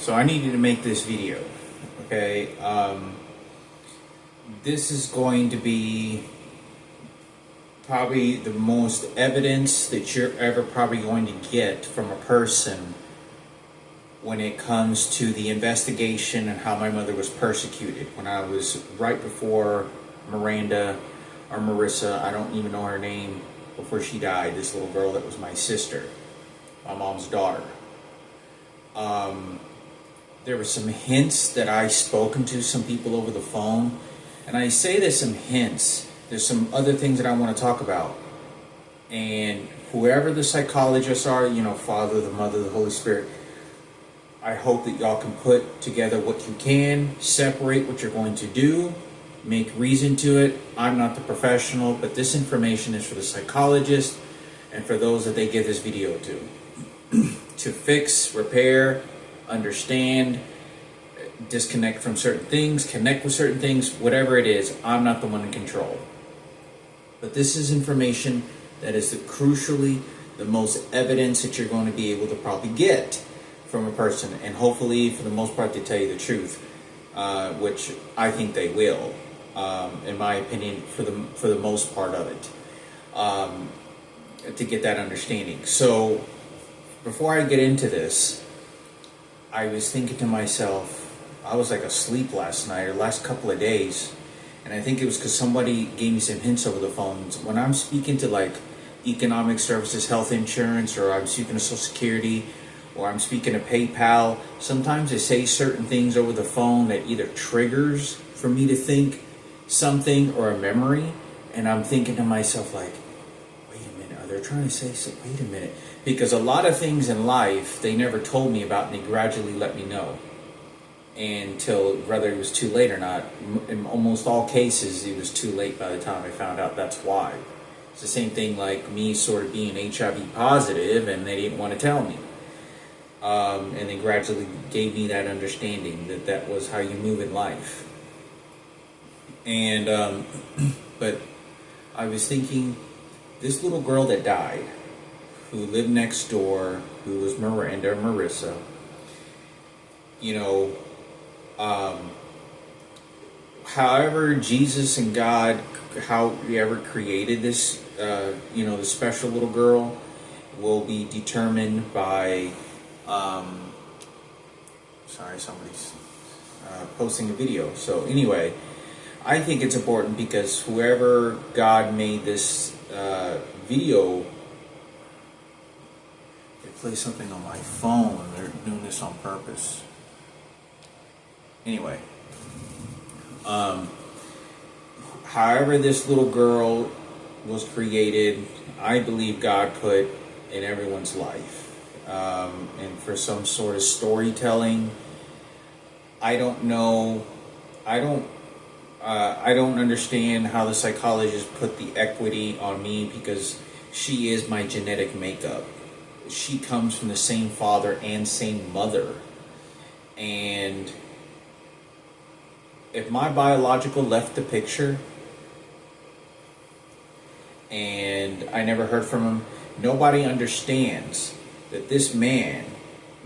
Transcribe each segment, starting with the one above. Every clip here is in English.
So I needed to make this video, okay? This is going to be probably the most evidence that you're ever probably going to get from a person when it comes to the investigation and how my mother was persecuted. When I was right before Miranda or Marissa, I don't even know her name, before she died, this little girl that was my sister, my mom's daughter. There were some hints that I spoken to some people over the phone, and I say there's some hints. There's some other things that I want to talk about. And whoever the psychologists are, Father, the Mother, the Holy Spirit, I hope that y'all can put together what you can, separate what you're going to do, make reason to it. I'm not the professional, but this information is for the psychologist and for those that they give this video to. To fix, repair, understand, disconnect from certain things, connect with certain things, whatever it is, I'm not the one in control. But this is information that is crucially the most evidence that you're going to be able to probably get from a person, and hopefully for the most part to tell you the truth, which I think they will, in my opinion, for the most part of it, to get that understanding. So before I get into this, I was thinking to myself, I was like asleep last night or last couple of days, and I think it was because somebody gave me some hints over the phone. When I'm speaking to like economic services, health insurance, or I'm speaking to Social Security, or I'm speaking to PayPal, sometimes they say certain things over the phone that either triggers for me to think something or a memory, and I'm thinking to myself like, wait a minute, are they trying to say so? Wait a minute. Because a lot of things in life they never told me about, and they gradually let me know. Until whether it was too late or not, in almost all cases it was too late by the time I found out. That's why. It's the same thing like me sort of being HIV positive and they didn't want to tell me. And they gradually gave me that understanding that that was how you move in life. And, but I was thinking, this little girl that died, who lived next door, who was Miranda, Marissa, however Jesus and God, how he ever created this, the special little girl, will be determined by, sorry, somebody's posting a video. So anyway, I think it's important because whoever God made this video, they play something on my phone. They're doing this on purpose. Anyway, however this little girl was created, I believe God put in everyone's life. And for some sort of storytelling, I don't know. I don't understand how the psychologist put the equity on me, because she is my genetic makeup. She comes from the same father and same mother. And if my biological left the picture and I never heard from him, nobody understands that this man,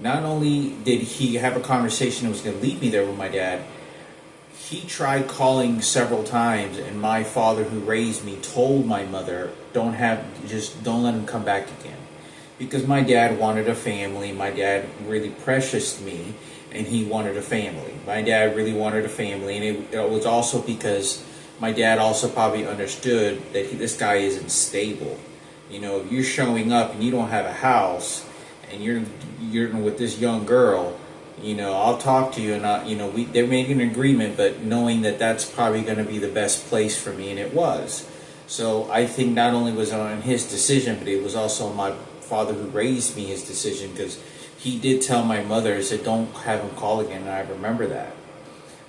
not only did he have a conversation that was going to lead me there with my dad, he tried calling several times, and my father who raised me told my mother, don't let him come back again. Because my dad wanted a family. My dad really precious me, and he wanted a family. My dad really wanted a family, and it was also because my dad also probably understood that this guy isn't stable. If you're showing up and you don't have a house, and you're with this young girl, I'll talk to you, and they're making an agreement, but knowing that that's probably going to be the best place for me, and it was. So I think not only was it on his decision, but it was also my father who raised me his decision, because he did tell my mother, he said, don't have him call again, and I remember that.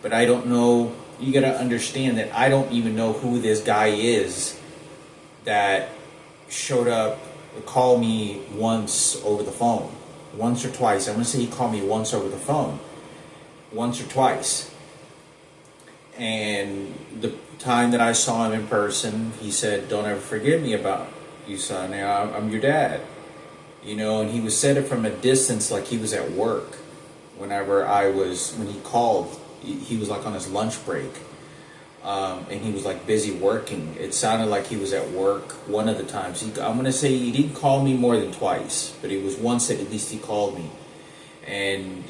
But I don't know, you got to understand that I don't even know who this guy is that showed up, called me once over the phone. Once or twice. I'm going to say he called me once over the phone. Once or twice. And the time that I saw him in person, he said, don't ever forget me about you, son. I'm your dad. And he said it from a distance like he was at work. whenever when he called, he was like on his lunch break. And he was like busy working. It sounded like he was at work one of the times. I'm going to say he didn't call me more than twice, but it was once that at least he called me. And,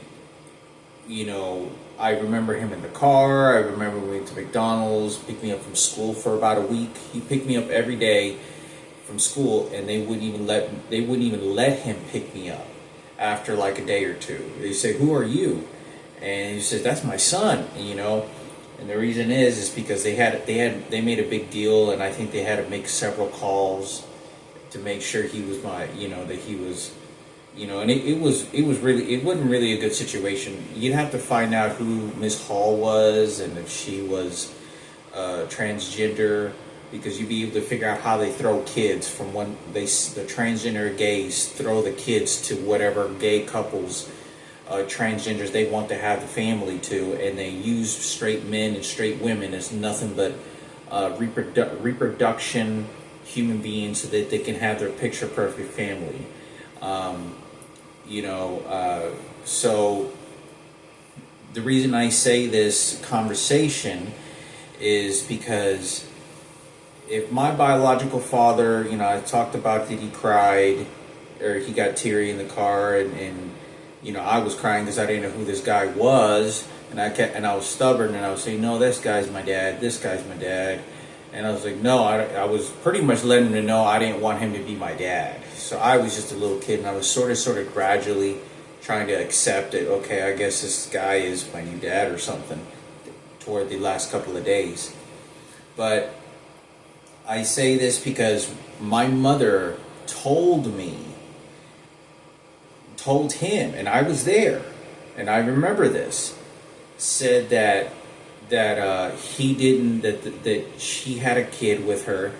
you know, I remember him in the car. I remember we went to McDonald's, picked me up from school for about a week. He picked me up every day from school, and they wouldn't even let him pick me up after like a day or two. They say, "Who are you?" And he said, "That's my son," you know. And the reason is because they made a big deal, and I think they had to make several calls to make sure he was that he was, and it wasn't really a good situation. You'd have to find out who Miss Hall was and if she was transgender, because you'd be able to figure out how they throw kids from the transgender gays throw the kids to whatever gay couples, transgenders they want to have the family to, and they use straight men and straight women as nothing but reproduction human beings so that they can have their picture perfect family. So the reason I say this conversation is because if my biological father, I talked about that he cried or he got teary in the car, and I was crying because I didn't know who this guy was, and I was stubborn, and I was saying, no, this guy's my dad, and I was like, no, I was pretty much letting him know I didn't want him to be my dad. So I was just a little kid, and I was sort of gradually trying to accept it. Okay, I guess this guy is my new dad or something toward the last couple of days. But I say this because my mother told him, and I was there, and I remember this, said that she had a kid with her,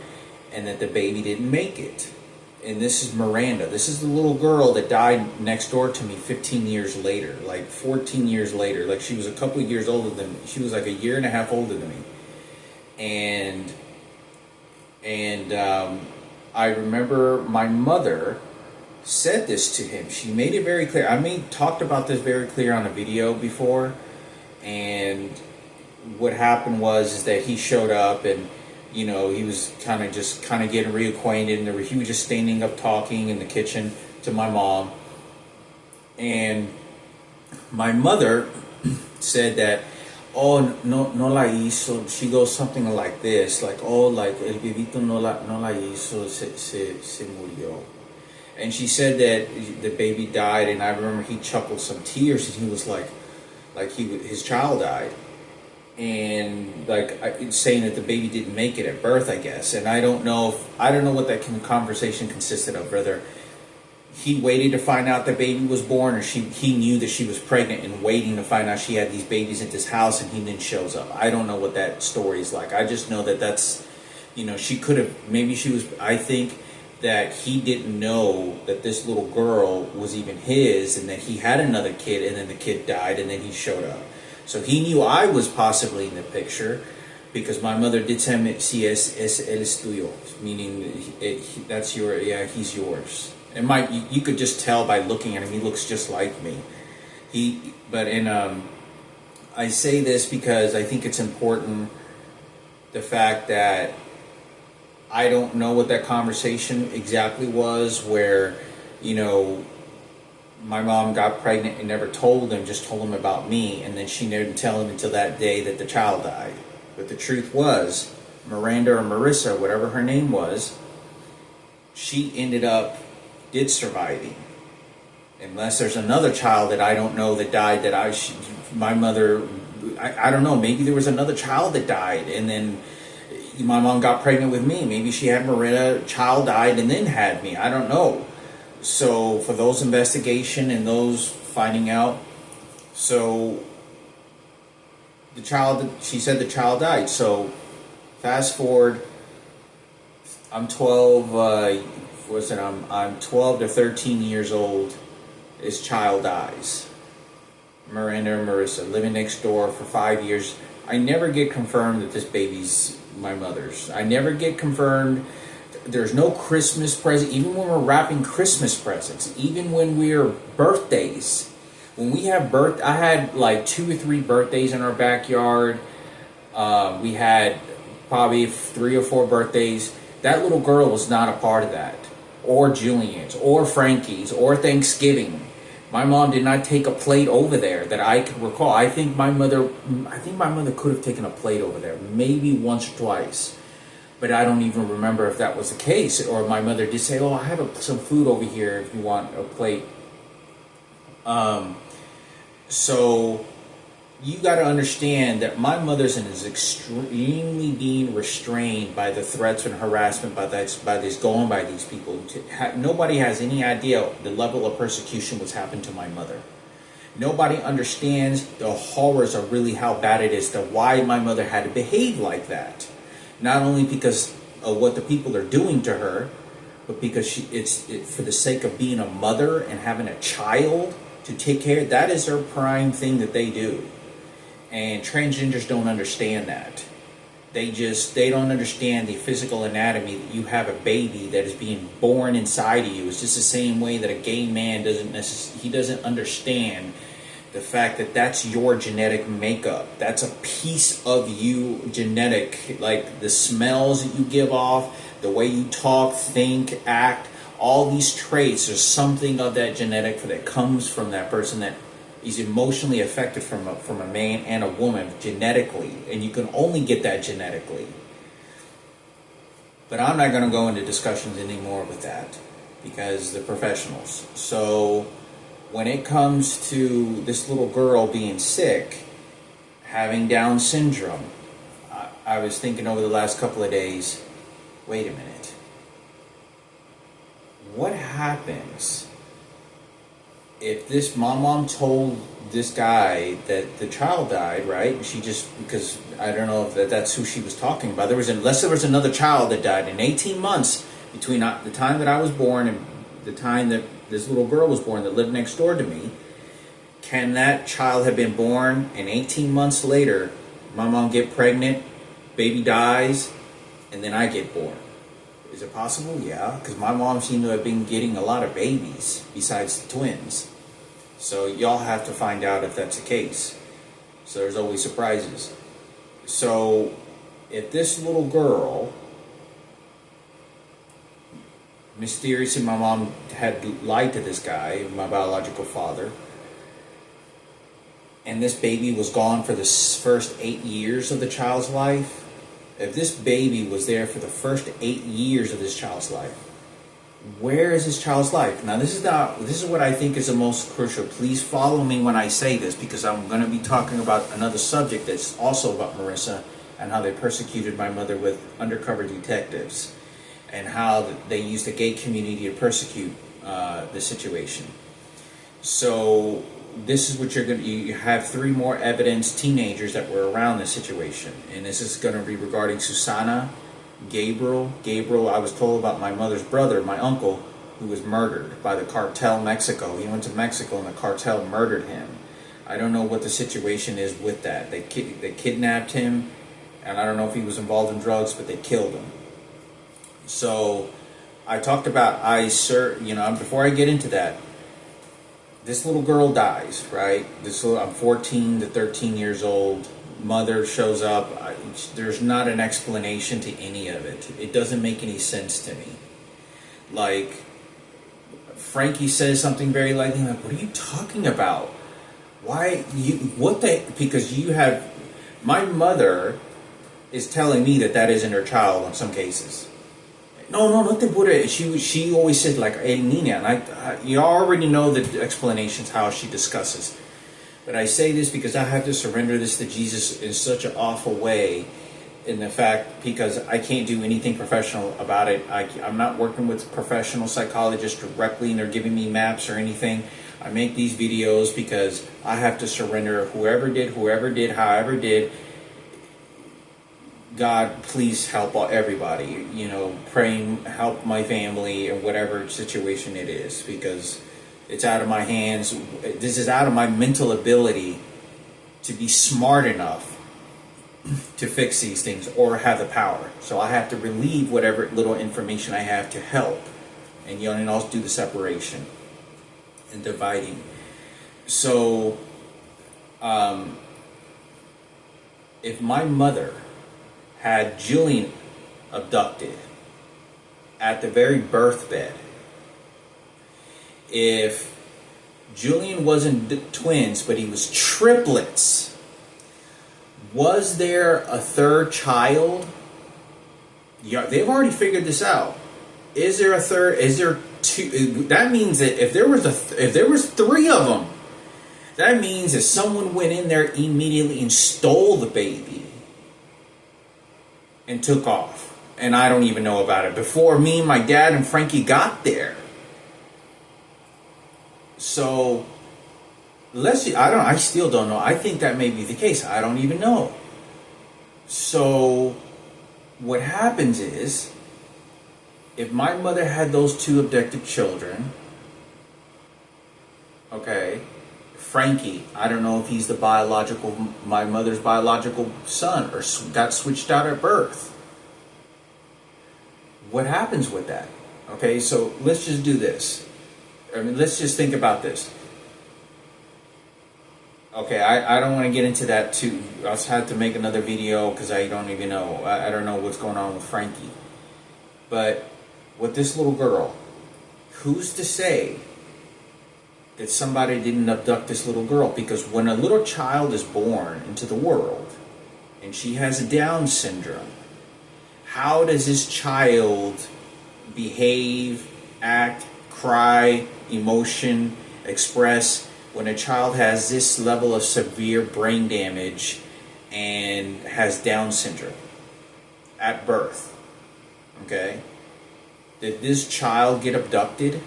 and that the baby didn't make it. And this is Miranda. This is the little girl that died next door to me 15 years later, like 14 years later. Like she was a couple of years older than me. She was like a year and a half older than me. And I remember my mother said this to him. She made it very clear. Talked about this very clear on a video before. And what happened is that he showed up, and he was kind of getting reacquainted, and he was just standing up talking in the kitchen to my mom. And my mother said that, oh, no la hizo. She goes something like this, like, oh, like el bebito no la hizo, se murió. And she said that the baby died, and I remember he chuckled some tears, and he was like his child died, and saying that the baby didn't make it at birth, I guess. And I don't know what that conversation consisted of. Whether he waited to find out the baby was born, or he knew that she was pregnant and waiting to find out she had these babies at this house, and he then shows up. I don't know what that story is like. I just know that that's, she could have, maybe she was, I think that he didn't know that this little girl was even his, and that he had another kid, and then the kid died, and then he showed up. So he knew I was possibly in the picture, because my mother did tell me, si él es tuyo, meaning he's yours. And you could just tell by looking at him, he looks just like me. I say this because I think it's important, the fact that I don't know what that conversation exactly was, where, my mom got pregnant and never told him, just told him about me, and then she didn't tell him until that day that the child died. But the truth was, Miranda or Marissa, whatever her name was, she did surviving. Unless there's another child that I don't know that died, my mother, I don't know, maybe there was another child that died, and then my mom got pregnant with me. Maybe she had Miranda, child died, and then had me. I don't know. So for those investigation and those finding out, so she said the child died. So fast forward, I'm 12. I'm 12 to 13 years old. This child dies. Miranda and Marissa living next door for 5 years. I never get confirmed that this baby's my mother's. I never get confirmed. There's no Christmas present. Even when we're wrapping Christmas presents, even when we're birthdays, When we have I had like 2 or 3 birthdays in our backyard. We had probably 3 or 4 birthdays. That little girl was not a part of that, or Julian's, or Frankie's, or Thanksgiving. My mom did not take a plate over there that I could recall. I think my mother could have taken a plate over there, maybe once or twice, but I don't even remember if that was the case. Or my mother did say, "Oh, I have some food over here if you want a plate." So you got to understand that my mother's is extremely being restrained by the threats and harassment by these people. Nobody has any idea the level of persecution was happened to my mother. Nobody understands the horrors of really how bad it is, to why my mother had to behave like that. Not only because of what the people are doing to her, but because it's for the sake of being a mother and having a child to take care of. That is their prime thing that they do. And transgenders don't understand that. They don't understand the physical anatomy that you have a baby that is being born inside of you. It's just the same way that a gay man doesn't understand the fact that that's your genetic makeup. That's a piece of you genetic, like the smells that you give off, the way you talk, think, act, all these traits. There's something of that genetic that comes from that person that is emotionally affected from a man and a woman genetically, and you can only get that genetically. But I'm not going to go into discussions anymore with that because the professionals. So when it comes to this little girl being sick, having Down syndrome, I was thinking over the last couple of days, wait a minute. What happens if my mom told this guy that the child died, right? She just, because I don't know if that's who she was talking about. Unless there was another child that died in 18 months between the time that I was born and the time that this little girl was born that lived next door to me. Can that child have been born and 18 months later, my mom get pregnant, baby dies, and then I get born? Is it possible? Yeah, because my mom seemed to have been getting a lot of babies besides the twins. So y'all have to find out if that's the case. So there's always surprises. So if this little girl, mysteriously my mom had lied to this guy, my biological father, and this baby was gone for the first 8 years of the child's life, if this baby was there for the first 8 years of this child's life, where is this child's life? Now, this is what I think is the most crucial. Please follow me when I say this, because I'm going to be talking about another subject that's also about Marissa and how they persecuted my mother with undercover detectives and how they used the gay community to persecute the situation. So this is what you have 3 more evidence teenagers that were around this situation, and this is going to be regarding Susana, Gabriel, I was told about my mother's brother, my uncle, who was murdered by the cartel Mexico. He went to Mexico and the cartel murdered him. I don't know what the situation is with that. They kidnapped him, and I don't know if he was involved in drugs, but they killed him. So I talked about, before I get into that, this little girl dies, right? I'm 14 to 13 years old. Mother shows up. There's not an explanation to any of it. It doesn't make any sense to me. Like, Frankie says something very likely, like, what are you talking about? Because you have, my mother is telling me that isn't her child in some cases. No, not the Buddha. She always said, like, El Nina. And you already know the explanations, how she discusses. But I say this because I have to surrender this to Jesus in such an awful way, in the fact, because I can't do anything professional about it. I'm not working with professional psychologists directly, and they're giving me maps or anything. I make these videos because I have to surrender. Whoever did, however did, God, please help everybody. Praying, help my family in whatever situation it is, because it's out of my hands. This is out of my mental ability to be smart enough to fix these things or have the power. So I have to relieve whatever little information I have to help, and also do the separation and dividing. So, if my mother had Julian abducted at the very birth bed, if Julian wasn't twins, but he was triplets, was there a third child? Yeah, they've already figured this out. Is there a third? Is there two? That means that if there was three of them, that means that someone went in there immediately and stole the baby and took off. And I don't even know about it before me, my dad, and Frankie got there. So I still don't know. I think that may be the case. I don't even know. So what happens is, if my mother had those two abducted children, okay, Frankie, I don't know if he's my mother's biological son, or got switched out at birth. What happens with that? Okay, so let's just do this. I mean, let's just think about this. Okay, I don't want to get into that too. I'll have to make another video because I don't even know. I don't know what's going on with Frankie. But with this little girl, who's to say that somebody didn't abduct this little girl? Because when a little child is born into the world and she has a Down syndrome, how does this child behave, act, cry, emotion, express when a child has this level of severe brain damage and has Down syndrome at birth? Okay? Did this child get abducted?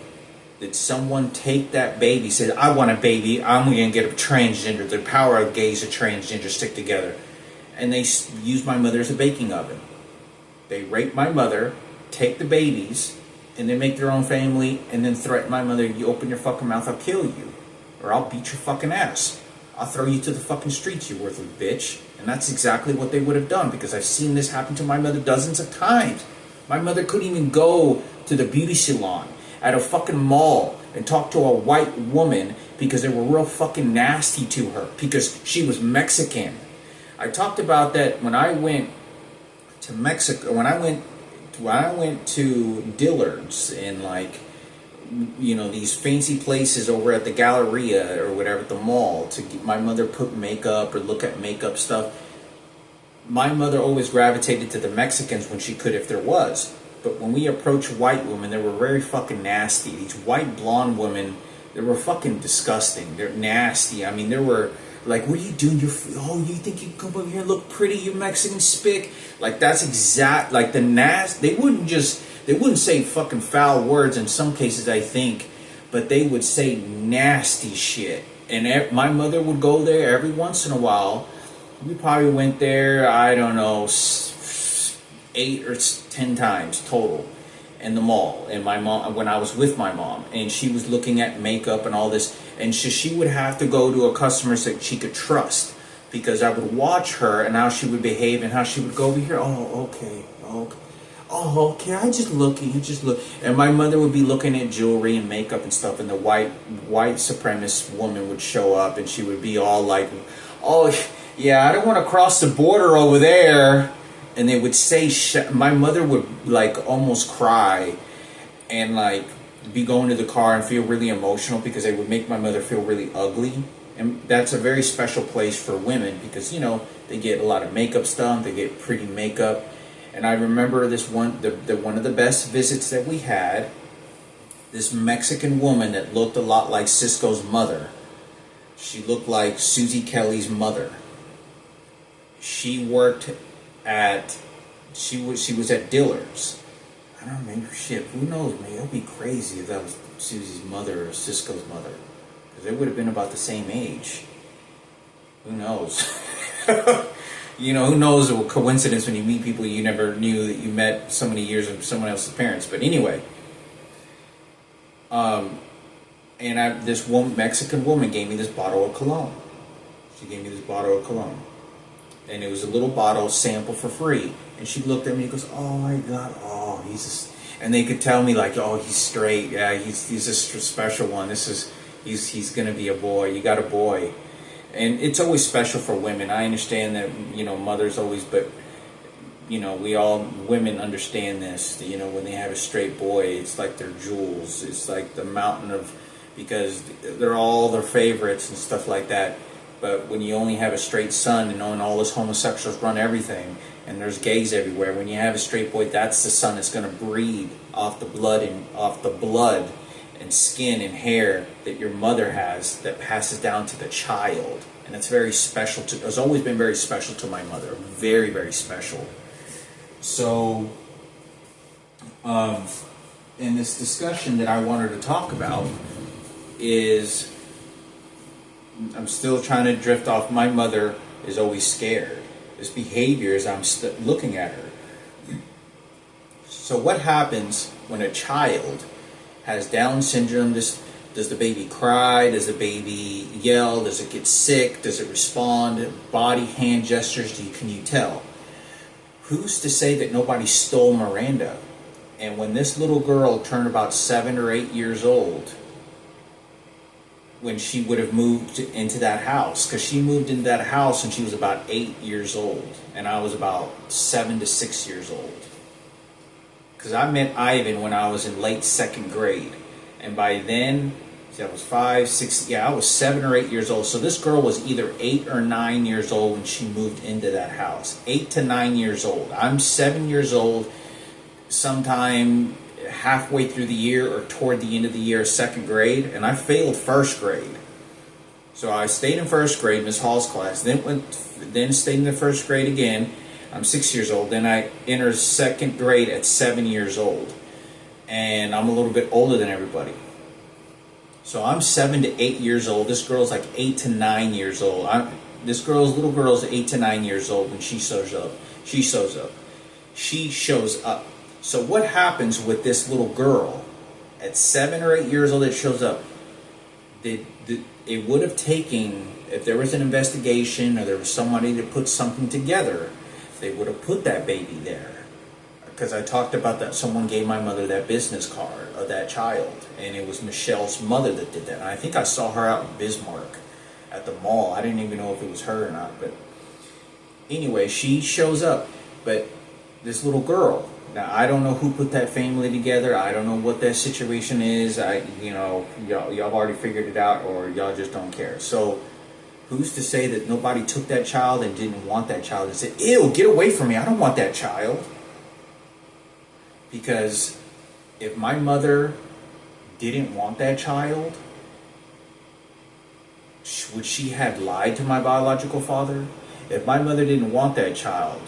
Did someone take that baby, say, I want a baby, I'm going to get a transgender, the power of gays and transgender stick together, and they use my mother as a baking oven? They rape my mother, take the babies, and then make their own family, and then threaten my mother, you open your fucking mouth, I'll kill you. Or I'll beat your fucking ass. I'll throw you to the fucking streets, you worthless bitch. And that's exactly what they would have done, because I've seen this happen to my mother dozens of times. My mother couldn't even go to the beauty salon at a fucking mall and talk to a white woman because they were real fucking nasty to her because she was Mexican. I talked about that when I went to Mexico, when I went to Dillard's and these fancy places over at the Galleria or whatever at the mall to get my mother put makeup or look at makeup stuff. My mother always gravitated to the Mexicans when she could, if there was. But when we approached white women, they were very fucking nasty. These white blonde women, they were fucking disgusting. They're nasty. I mean, they were like, what are you doing? You think you can come over here and look pretty, you Mexican spick? Like, that's exact, like the they wouldn't say fucking foul words in some cases, I think, but they would say nasty shit. And my mother would go there every once in a while. We probably went there, I don't know, 8 or 10 times total in the mall. And my mom, when I was with my mom, and she was looking at makeup and all this, and she would have to go to a customer that she could trust, because I would watch her and how she would behave and how she would go over here. Oh, okay. Oh, okay. I just look. And my mother would be looking at jewelry and makeup and stuff, and the white supremacist woman would show up, and she would be all like, "Oh, yeah, I don't want to cross the border over there." And they would say, my mother would like almost cry and like be going to the car and feel really emotional because they would make my mother feel really ugly. And that's a very special place for women because, they get a lot of makeup done, they get pretty makeup. And I remember this one of the best visits that we had, this Mexican woman that looked a lot like Cisco's mother. She looked like Susie Kelly's mother. She was at Dillard's. I don't know, maybe shit, who knows, man, it would be crazy if that was Susie's mother or Cisco's mother. Because they would have been about the same age. Who knows? Who knows, a coincidence when you meet people you never knew that you met so many years of someone else's parents. But anyway, this Mexican woman gave me this bottle of cologne. She gave me this bottle of cologne. And it was a little bottle sample for free. And she looked at me and goes, oh my God, and they could tell me like, oh, he's straight. Yeah, he's a special one. he's gonna be a boy. You got a boy, and it's always special for women. I understand that, mothers always, but we all women understand this. When they have a straight boy, it's like their jewels. It's like the mountain of, because they're all their favorites and stuff like that. But when you only have a straight son, and knowing all those homosexuals run everything, and there's gays everywhere, when you have a straight boy, that's the son that's going to breed off the blood and skin and hair that your mother has, that passes down to the child. And it's very special it's always been very special to my mother. Very, very special. So, in this discussion that I wanted to talk about is, I'm still trying to drift off. My mother is always scared. This behavior is, I'm looking at her. So what happens when a child has Down syndrome? Does the baby cry? Does the baby yell? Does it get sick? Does it respond? Body, hand gestures, can you tell? Who's to say that nobody stole Miranda? And when this little girl turned about 7 or 8 years old, when she would have moved into that house, because she moved into that house when she was about 8 years old, and I was about 7 to 6 years old. Because I met Ivan when I was in late 2nd grade, and by then, that was 5, 6, I was 7 or 8 years old. So this girl was either 8 or 9 years old when she moved into that house. 8 to 9 years old. I'm 7 years old, sometime halfway through the year or toward the end of the year, 2nd grade, and I failed 1st grade. So I stayed in 1st grade, Miss Hall's class, then stayed in the 1st grade again. I'm 6 years old. Then I entered 2nd grade at 7 years old. And I'm a little bit older than everybody. So I'm 7 to 8 years old. This girl's like 8 to 9 years old. Little girl's 8 to 9 years old when she shows up. She shows up. So what happens with this little girl at 7 or 8 years old that shows up? It would have taken, if there was an investigation or there was somebody to put something together, they would have put that baby there. Because I talked about that, someone gave my mother that business card of that child, and it was Michelle's mother that did that. And I think I saw her out in Bismarck at the mall. I didn't even know if it was her or not, but anyway, she shows up. But this little girl, now I don't know who put that family together. I don't know what that situation is. Y'all have already figured it out, or y'all just don't care. So who's to say that nobody took that child and didn't want that child and said, "Ew, get away from me, I don't want that child"? Because if my mother didn't want that child, would she have lied to my biological father? If my mother didn't want that child,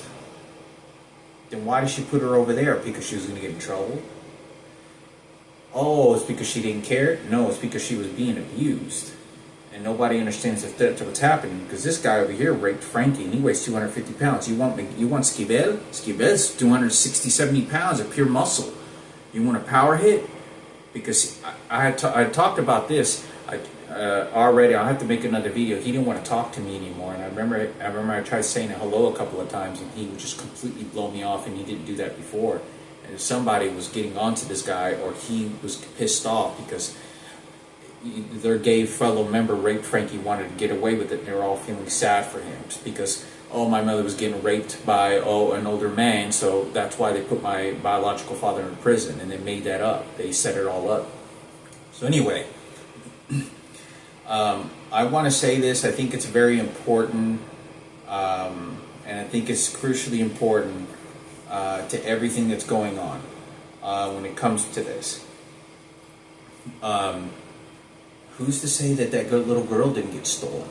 then why did she put her over there? Because she was going to get in trouble? Oh, it's because she didn't care? No, it's because she was being abused. And nobody understands what's happening, because this guy over here raped Frankie, and he weighs 250 pounds. You want Skibel? Skibel's 260, 70 pounds of pure muscle. You want a power hit? Because I talked about this already. I'll have to make another video. He didn't want to talk to me anymore, and I remember I tried saying hello a couple of times, and he would just completely blow me off, and he didn't do that before. And if somebody was getting onto this guy, or he was pissed off because their gay fellow member raped Frankie, wanted to get away with it, and they were all feeling sad for him because, oh, my mother was getting raped by, an older man, so that's why they put my biological father in prison, and they made that up. They set it all up. So anyway, I want to say this. I think it's very important, and I think it's crucially important to everything that's going on when it comes to this. Who's to say that good little girl didn't get stolen?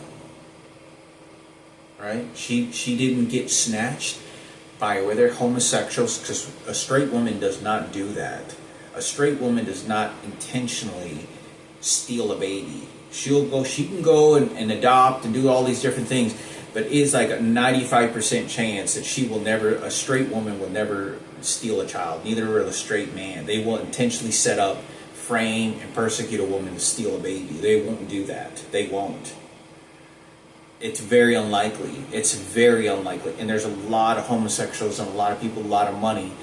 Right? She didn't get snatched by whether homosexuals, because a straight woman does not do that. A straight woman does not intentionally steal a baby. She can go and adopt and do all these different things, but it's like a 95% chance that a straight woman will never steal a child. Neither will a straight man. They will intentionally set up, frame, and persecute a woman to steal a baby. They won't do that. They won't. It's very unlikely. It's very unlikely. And there's a lot of homosexuals and a lot of people, a lot of money,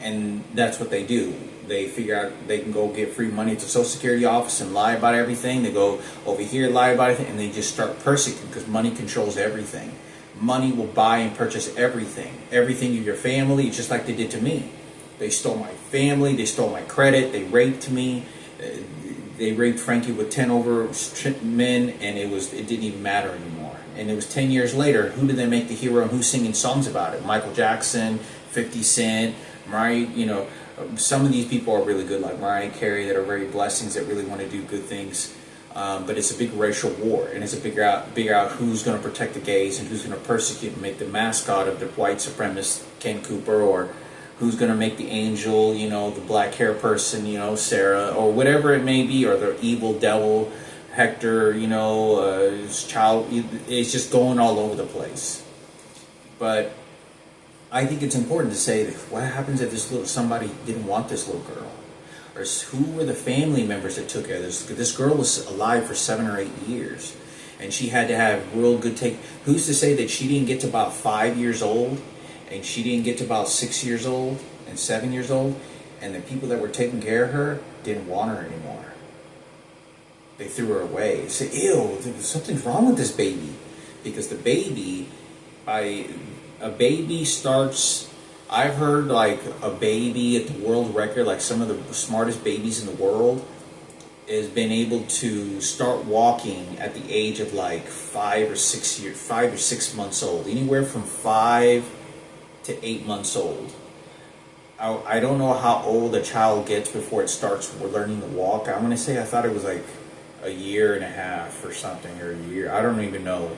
And that's what they do. They figure out they can go get free money at the Social Security office and lie about everything. They go over here, lie about it, and they just start persecuting because money controls everything. Money will buy and purchase everything. Everything of your family, just like they did to me. They stole my family. They stole my credit. They raped me. They raped Frankie with 10 over men, and it didn't even matter anymore. And it was 10 years later. Who did they make the hero, and who's singing songs about it? Michael Jackson, 50 Cent, Mariah. Some of these people are really good, like Mariah Carey, that are very blessings, that really want to do good things. But it's a big racial war, and it's a figure out who's going to protect the gays and who's going to persecute and make the mascot of the white supremacist Ken Cooper, or who's going to make the angel, the black hair person, Sarah, or whatever it may be, or the evil devil, Hector, his child. It's just going all over the place. But I think it's important to say that what happens if somebody didn't want this little girl? Or who were the family members that took care of this? This girl was alive for 7 or 8 years, and she had to have real good take. Who's to say that she didn't get to about 5 years old, and she didn't get to about 6 years old and 7 years old, and the people that were taking care of her didn't want her anymore? They threw her away. They said, "Ew, something's wrong with this baby," because the baby, a baby starts. I've heard like a baby at the world record, like some of the smartest babies in the world, has been able to start walking at the age of like 5 or 6 months old, anywhere from 5 to 8 months old. I don't know how old a child gets before it starts learning to walk. I'm gonna say I thought it was like a year and a half or something, or a year. I don't even know.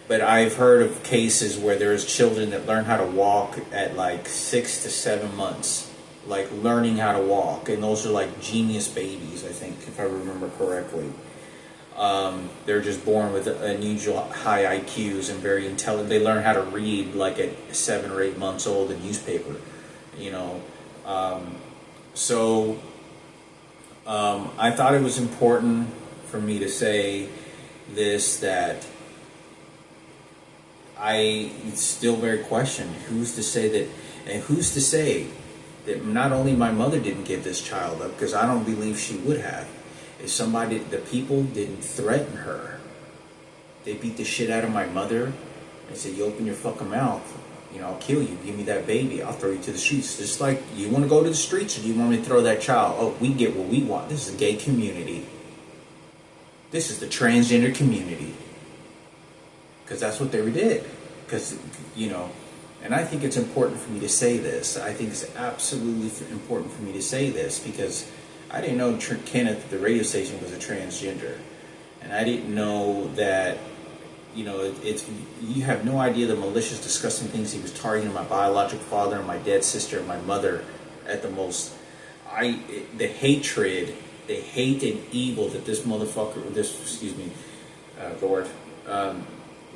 But I've heard of cases where there's children that learn how to walk at like 6 to 7 months, like learning how to walk, and those are like genius babies, I think, if I remember correctly. They're just born with unusual high IQs and very intelligent. They learn how to read like at 7 or 8 months old, a newspaper, So I thought it was important for me to say this, that I still very question who's to say that, and who's to say that not only my mother didn't give this child up, because I don't believe she would have, if the people didn't threaten her. They beat the shit out of my mother and said, "You open your fucking mouth, I'll kill you. Give me that baby, I'll throw you to the streets." Just like, you want to go to the streets, or do you want me to throw that child? Oh, we get what we want. This is a gay community. This is the transgender community. Because that's what they did. Because, and I think it's important for me to say this. I think it's absolutely important for me to say this, because I didn't know Kenneth at the radio station was a transgender. And I didn't know that, you have no idea the malicious, disgusting things he was targeting my biological father and my dead sister and my mother at the most. The hatred, the hate and evil that this motherfucker, Lord,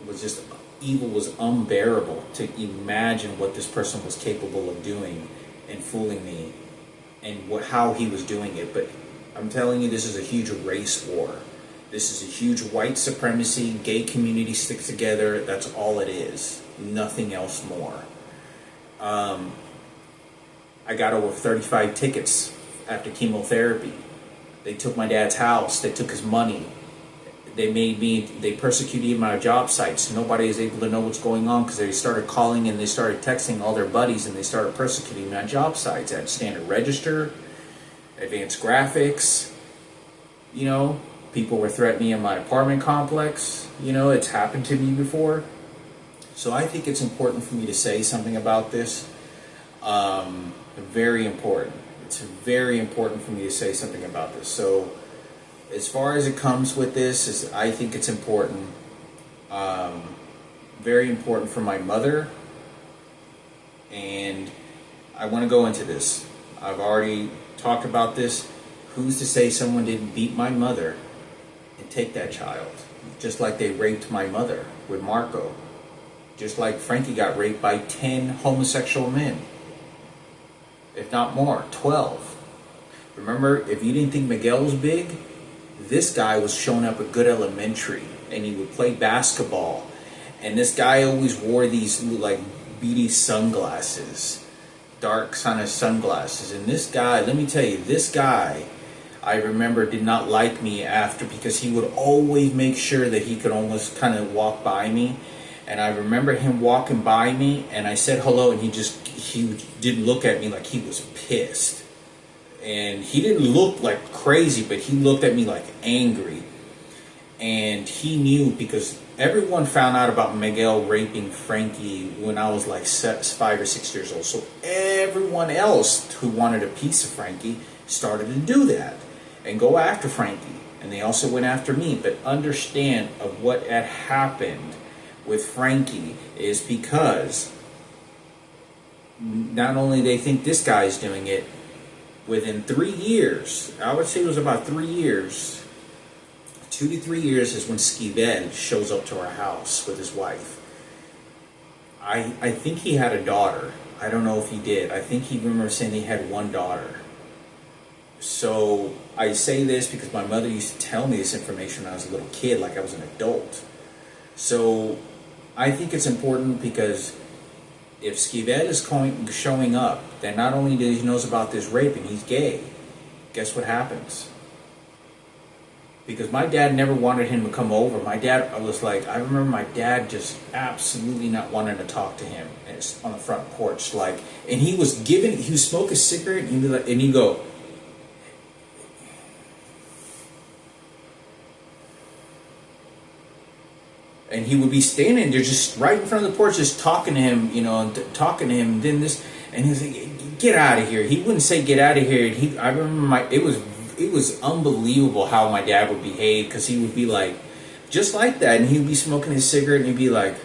was just, evil was unbearable to imagine what this person was capable of doing and fooling me, and how he was doing it. But I'm telling you, this is a huge race war. This is a huge white supremacy, gay community sticks together. That's all it is. Nothing else more. I got over 35 tickets after chemotherapy. They took my dad's house. They took his money. They persecuted my job sites. Nobody is able to know what's going on, because they started calling and they started texting all their buddies, and they started persecuting my job sites at Standard Register, Advanced Graphics. People were threatening in my apartment complex. It's happened to me before. So I think it's important for me to say something about this. Very important. It's very important for me to say something about this. So, as far as it comes with this, I think it's important. Very important for my mother. And I want to go into this. I've already talked about this. Who's to say someone didn't beat my mother and take that child? Just like they raped my mother with Marco. Just like Frankie got raped by 10 homosexual men. If not more, 12. Remember, if you didn't think Miguel was big, this guy was showing up at Good Elementary, and he would play basketball. And this guy always wore these like beady sunglasses. dark kind of sunglasses. And this guy, let me tell you, this guy, I remember, did not like me after, because he would always make sure that he could almost kind of walk by me. And I remember him walking by me, and I said hello, and he did look at me like he was pissed. And he didn't look like crazy, but he looked at me like angry. And he knew, because everyone found out about Miguel raping Frankie when I was like 5 or 6 years old. So everyone else who wanted a piece of Frankie started to do that and go after Frankie. And they also went after me. But understand of what had happened with Frankie is because not only they think this guy's doing it, within 3 years, I would say it was about 3 years, 2 to 3 years is when Skivel shows up to our house with his wife. I think he had a daughter. I don't know if he did. I think he remember saying he had one daughter. So I say this because my mother used to tell me this information when I was a little kid, like I was an adult. So I think it's important, because if Skivel is showing up, then not only does he knows about this rape and he's gay, guess what happens? Because my dad never wanted him to come over. My dad was like, I remember my dad just absolutely not wanting to talk to him on the front porch, like, and he was smoke a cigarette, and he'd be like, and he'd go, and he would be standing there just right in front of the porch, just talking to him, and talking to him, and then this, and he was like, get out of here. He wouldn't say get out of here. And I remember it was unbelievable how my dad would behave, because he would be like, just like that, and he would be smoking his cigarette, and he'd be like,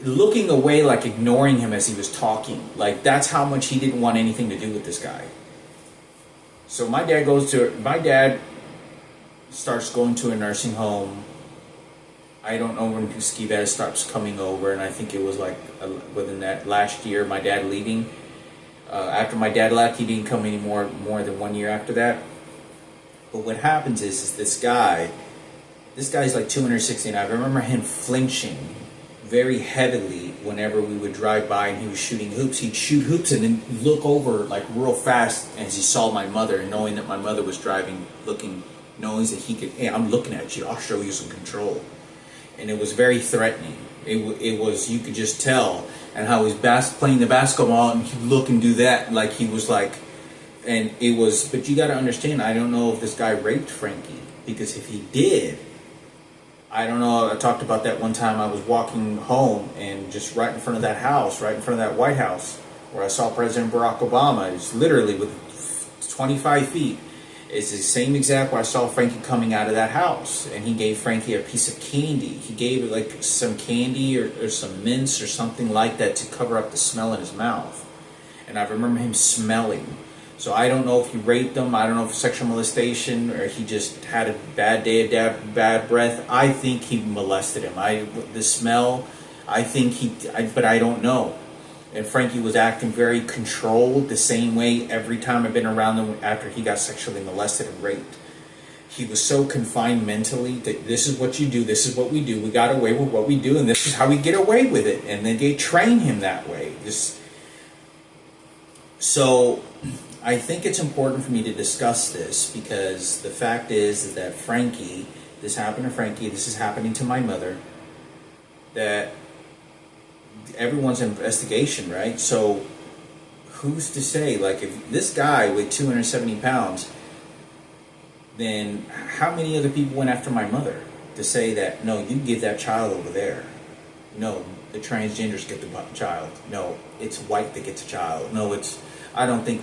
looking away, like ignoring him as he was talking. Like, that's how much he didn't want anything to do with this guy. So my dad starts going to a nursing home. I don't know when Skivel starts coming over, and I think it was like within that last year, my dad leaving. After my dad left, he didn't come anymore more than 1 year after that. But what happens is this guy's like 260, and I remember him flinching very heavily whenever we would drive by and he was shooting hoops. He'd shoot hoops and then look over like real fast as he saw my mother, and knowing that my mother was driving, knowing that he could, hey, I'm looking at you, I'll show you some control. And it was very threatening. It was, you could just tell, and how he was playing the basketball, and he'd look and do that, like he was like, and it was, but you got to understand, I don't know if this guy raped Frankie, because if he did, I don't know, I talked about that one time. I was walking home, and just right in front of that house, right in front of that White House, where I saw President Barack Obama, it's literally with 25 feet, it's the same exact where I saw Frankie coming out of that house, and he gave Frankie a piece of candy. He gave it like some candy or some mints or something like that to cover up the smell in his mouth. And I remember him smelling. So I don't know if he raped him. I don't know if sexual molestation, or he just had a bad day, bad breath. I think he molested him. The smell, but I don't know. And Frankie was acting very controlled, the same way every time I've been around him after he got sexually molested and raped. He was so confined mentally that this is what you do, this is what we do, we got away with what we do, and this is how we get away with it. And then they train him that way. So I think it's important for me to discuss this, because the fact is that Frankie, this happened to Frankie, this is happening to my mother, that everyone's investigation, right? So who's to say, like, if this guy weighed 270 pounds, then how many other people went after my mother to say that, no, you give that child over there. No, the transgenders get the child. No, it's white that gets a child. No, I don't think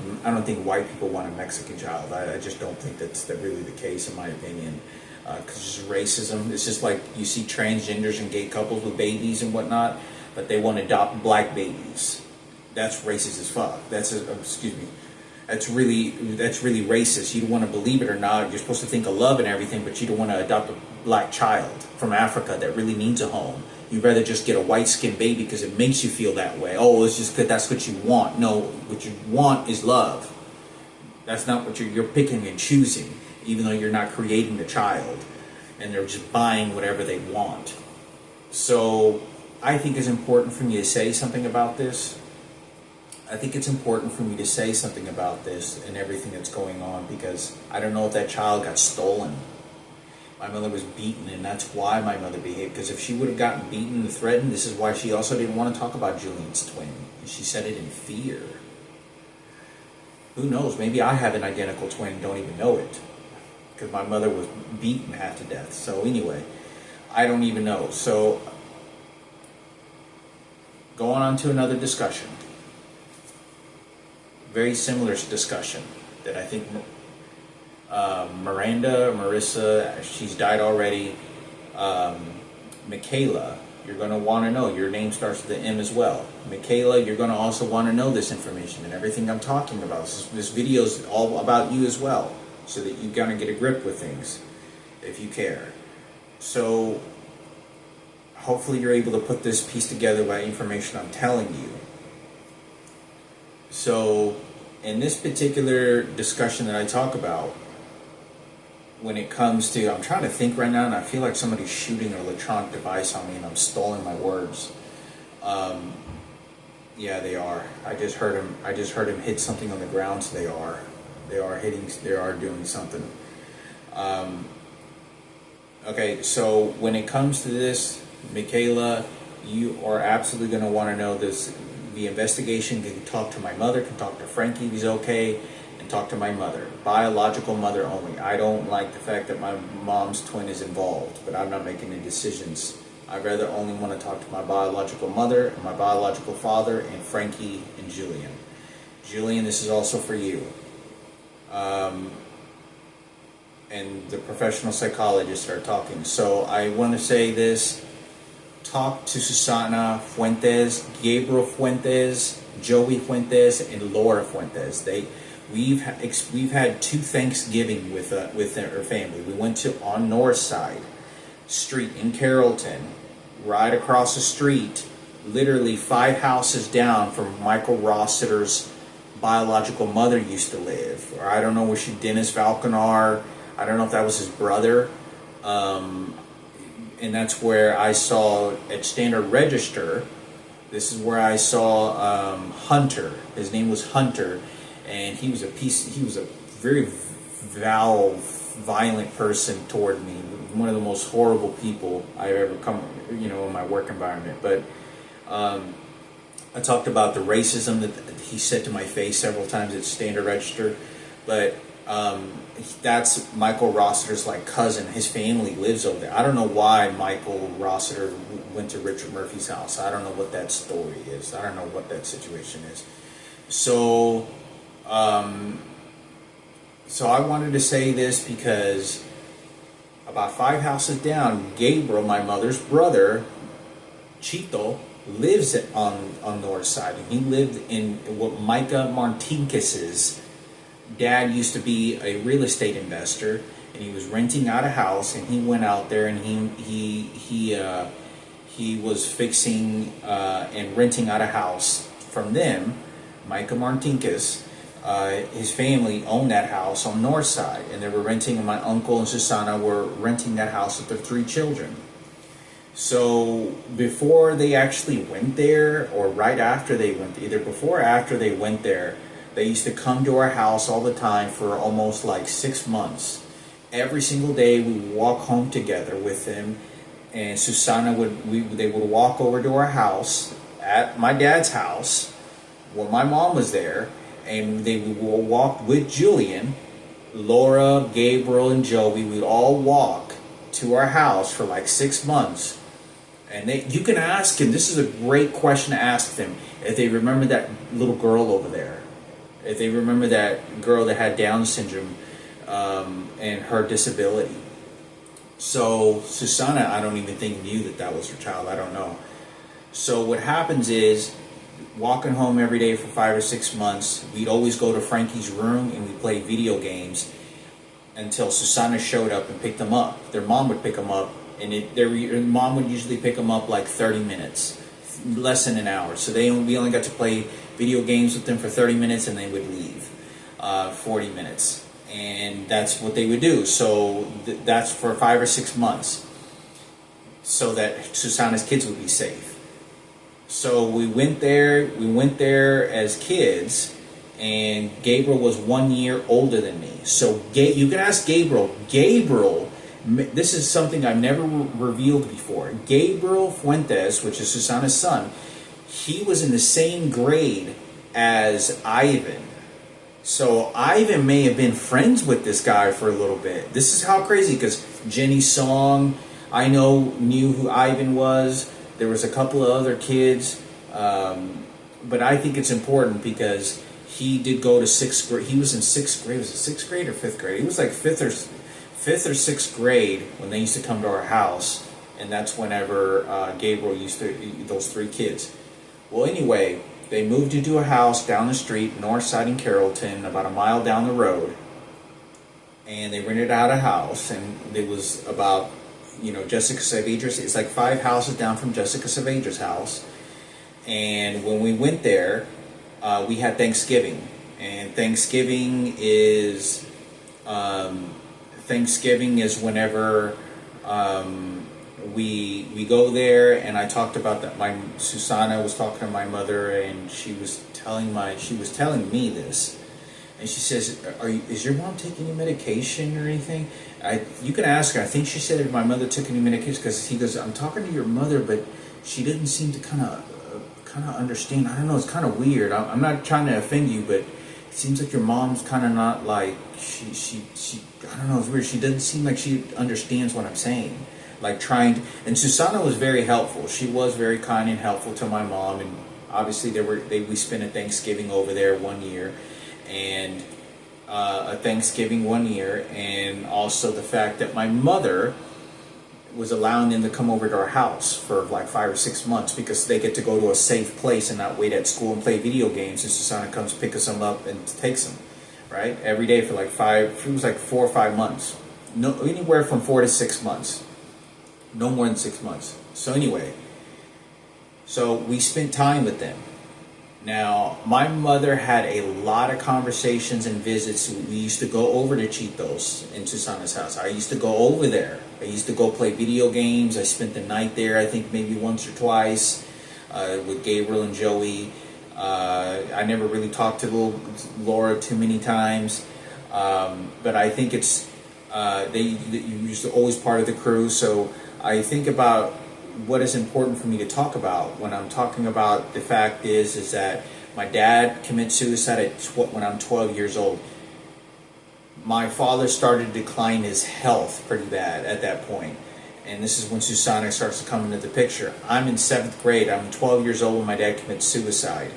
white people want a Mexican child. I just don't think that's really the case, in my opinion. Because it's just racism. It's just like you see transgenders and gay couples with babies and whatnot, but they want to adopt black babies. That's racist as fuck. That's really racist. You don't want to believe it or not. You're supposed to think of love and everything, but you don't want to adopt a black child from Africa that really needs a home. You'd rather just get a white-skinned baby because it makes you feel that way. Oh, it's just because that's what you want. No, what you want is love. That's not what you're picking and choosing, even though you're not creating the child, and they're just buying whatever they want. So I think it's important for me to say something about this. I think it's important for me to say something about this and everything that's going on, because I don't know if that child got stolen. My mother was beaten, and that's why my mother behaved. Because if she would have gotten beaten and threatened, this is why she also didn't want to talk about Julian's twin. She said it in fear. Who knows? Maybe I have an identical twin and don't even know it, because my mother was beaten half to death. So anyway, I don't even know. So going on to another discussion. Very similar discussion that I think Marissa, she's died already. Mikayla, you're going to want to know. Your name starts with an M as well. Mikayla, you're going to also want to know this information and everything I'm talking about. This video is all about you as well, so that you're going to get a grip with things if you care. So hopefully you're able to put this piece together by information I'm telling you. So in this particular discussion that I talk about, when it comes to, I'm trying to think right now, and I feel like somebody's shooting an electronic device on me, and I'm stalling my words. Yeah, they are. I just heard him hit something on the ground. So they are doing something. Okay, so when it comes to this, Mikayla, you are absolutely going to want to know this. The investigation can talk to my mother, can talk to Frankie if he's okay, and talk to my mother. Biological mother only. I don't like the fact that my mom's twin is involved, but I'm not making any decisions. I'd rather only want to talk to my biological mother, and my biological father, and Frankie and Julian. Julian, this is also for you. And the professional psychologists are talking. So I want to say this. Talk to Susana Fuentes, Gabriel Fuentes, Joey Fuentes, and Laura Fuentes. We've had 2 Thanksgiving with her family. We went to on North Side Street in Carrollton, right across the street, literally 5 houses down from Michael Rossiter's biological mother used to live. Or I don't know where Dennis Falconar. I don't know if that was his brother. And that's where I saw at Standard Register. This is where I saw Hunter. His name was Hunter, and he was a very violent person toward me. One of the most horrible people I've ever come, in my work environment. But I talked about the racism that he said to my face several times at Standard Register. But that's Michael Rossiter's cousin. His family lives over there. I don't know why Michael Rossiter went to Richard Murphy's house. I don't know what that story is. I don't know what that situation is. So I wanted to say this because about 5 houses down, Gabriel, my mother's brother, Chito, lives on North Side. And he lived in what Micah Martinez's dad used to be a real estate investor, and he was renting out a house, and he went out there and he was fixing and renting out a house from them. Micah Martinez, his family owned that house on North Side, and they were renting, and my uncle and Susana were renting that house with their 3 children. So before they actually went there, or right after they went, either before or after they went there, they used to come to our house all the time for almost 6 months. Every single day we would walk home together with them, and Susana they would walk over to our house, at my dad's house, when my mom was there, and they would walk with Julian, Laura, Gabriel, and Joey. We'd all walk to our house for 6 months. And you can ask them, this is a great question to ask them, if they remember that little girl over there. If they remember that girl that had Down syndrome and her disability. So Susana, I don't even think knew that was her child. I don't know. So what happens is, walking home every day for 5 or 6 months, we'd always go to Frankie's room and we'd play video games until Susana showed up and picked them up. Their mom would pick them up, and their mom would usually pick them up 30 minutes, less than an hour. So we only got to play video games with them for 30 minutes, and they would leave 40 minutes. And that's what they would do. So that's for 5 or 6 months, so that Susana's kids would be safe. So we went there. We went there as kids, and Gabriel was 1 year older than me. So you can ask Gabriel. Gabriel, this is something I've never revealed before. Gabriel Fuentes, which is Susana's son, he was in the same grade as Ivan. So Ivan may have been friends with this guy for a little bit. This is how crazy, because Jenny Song, I knew who Ivan was. There was a couple of other kids. But I think it's important because he did go to sixth grade. He was in sixth grade. Was it sixth grade or fifth grade? He was like fifth or sixth grade when they used to come to our house. And that's whenever Gabriel used to, those three kids. Well, anyway, they moved into a house down the street, north side in Carrollton, about a mile down the road. And they rented out a house, and it was about, Jessica Saavedra's. It's like 5 houses down from Jessica Saavedra's house. And when we went there, we had Thanksgiving. And Thanksgiving is whenever we go there, and I talked about that. Susana was talking to my mother, and she was telling me this, and she says, "Is your mom taking any medication or anything?" You can ask her. I think she said if my mother took any medication, because he goes, "I'm talking to your mother, but she didn't seem to kind of understand. I don't know. It's kind of weird. I'm not trying to offend you, but it seems like your mom's kind of not like she. I don't know. It's weird. She doesn't seem like she understands what I'm saying." Like and Susana was very helpful. She was very kind and helpful to my mom, and obviously we spent a Thanksgiving over there 1 year, and a Thanksgiving 1 year, and also the fact that my mother was allowing them to come over to our house for like 5 or 6 months because they get to go to a safe place and not wait at school and play video games, and Susana comes picks them up and takes them, right, every day for like 4 or 5 months, no, anywhere from 4 to 6 months. No more than 6 months. So anyway, we spent time with them. Now, my mother had a lot of conversations and visits. We used to go over to Cheetos in Susana's house. I used to go over there. I used to go play video games. I spent the night there, I think maybe once or twice, with Gabriel and Joey. I never really talked to little Laura too many times. But I think it's, they used to always part of the crew, so I think about what is important for me to talk about when I'm talking about the fact is that my dad committed suicide when I'm 12 years old. My father started to decline his health pretty bad at that point, and this is when Susana starts to come into the picture. I'm in 7th grade. I'm 12 years old when my dad commits suicide.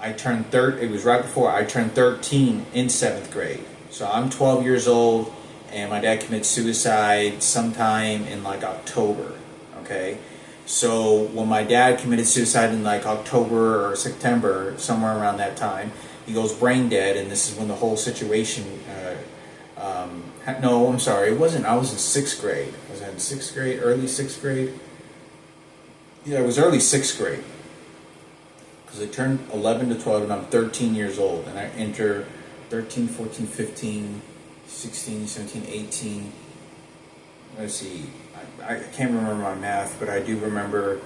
It was right before I turned 13 in 7th grade. So I'm 12 years old, and my dad commits suicide sometime in like October, okay? So when my dad committed suicide in like October or September, somewhere around that time, he goes brain dead, and this is when the whole situation, no, I'm sorry, it wasn't, I was in 6th grade. Was I in 6th grade, early 6th grade? Yeah, it was early 6th grade. Because I turned 11 to 12, and I'm 13 years old, and I enter 13, 14, 15... 16, 17, 18, let's see, I can't remember my math, but I do remember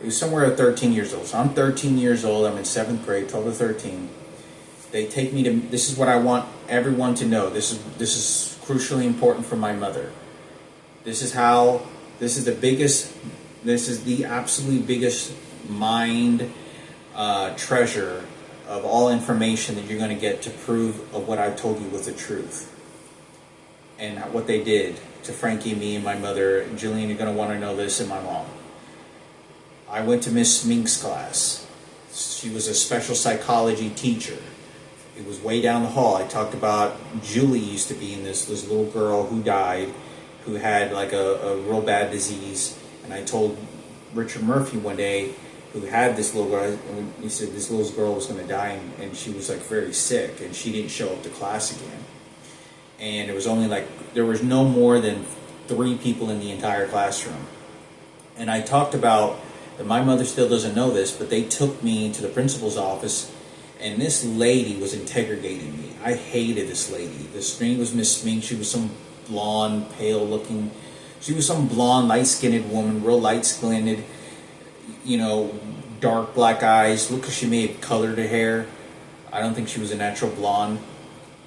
it was somewhere at 13 years old. So I'm 13 years old, I'm in 7th grade, 12 to 13. They take me to, this is what I want everyone to know, this is crucially important for my mother. This is the absolute biggest mind treasure of all information that you're going to get to prove of what I've told you was the truth. And what they did to Frankie, me, and my mother. Julian, you're going to want to know this, and my mom. I went to Miss Smink's class. She was a special psychology teacher. It was way down the hall. I talked about Julie used to be in this little girl who died, who had like a real bad disease. And I told Richard Murphy one day, who had this little girl, he said this little girl was going to die, and she was like very sick, and she didn't show up to class again. And it was only there was no more than 3 people in the entire classroom. And I talked about that my mother still doesn't know this, but they took me to the principal's office, and this lady was interrogating me. I hated this lady. This name was Miss Smink. She was some blonde, pale looking, she was some blonde, light-skinned woman, real light-skinned, dark black eyes. Look, she may have colored her hair. I don't think she was a natural blonde,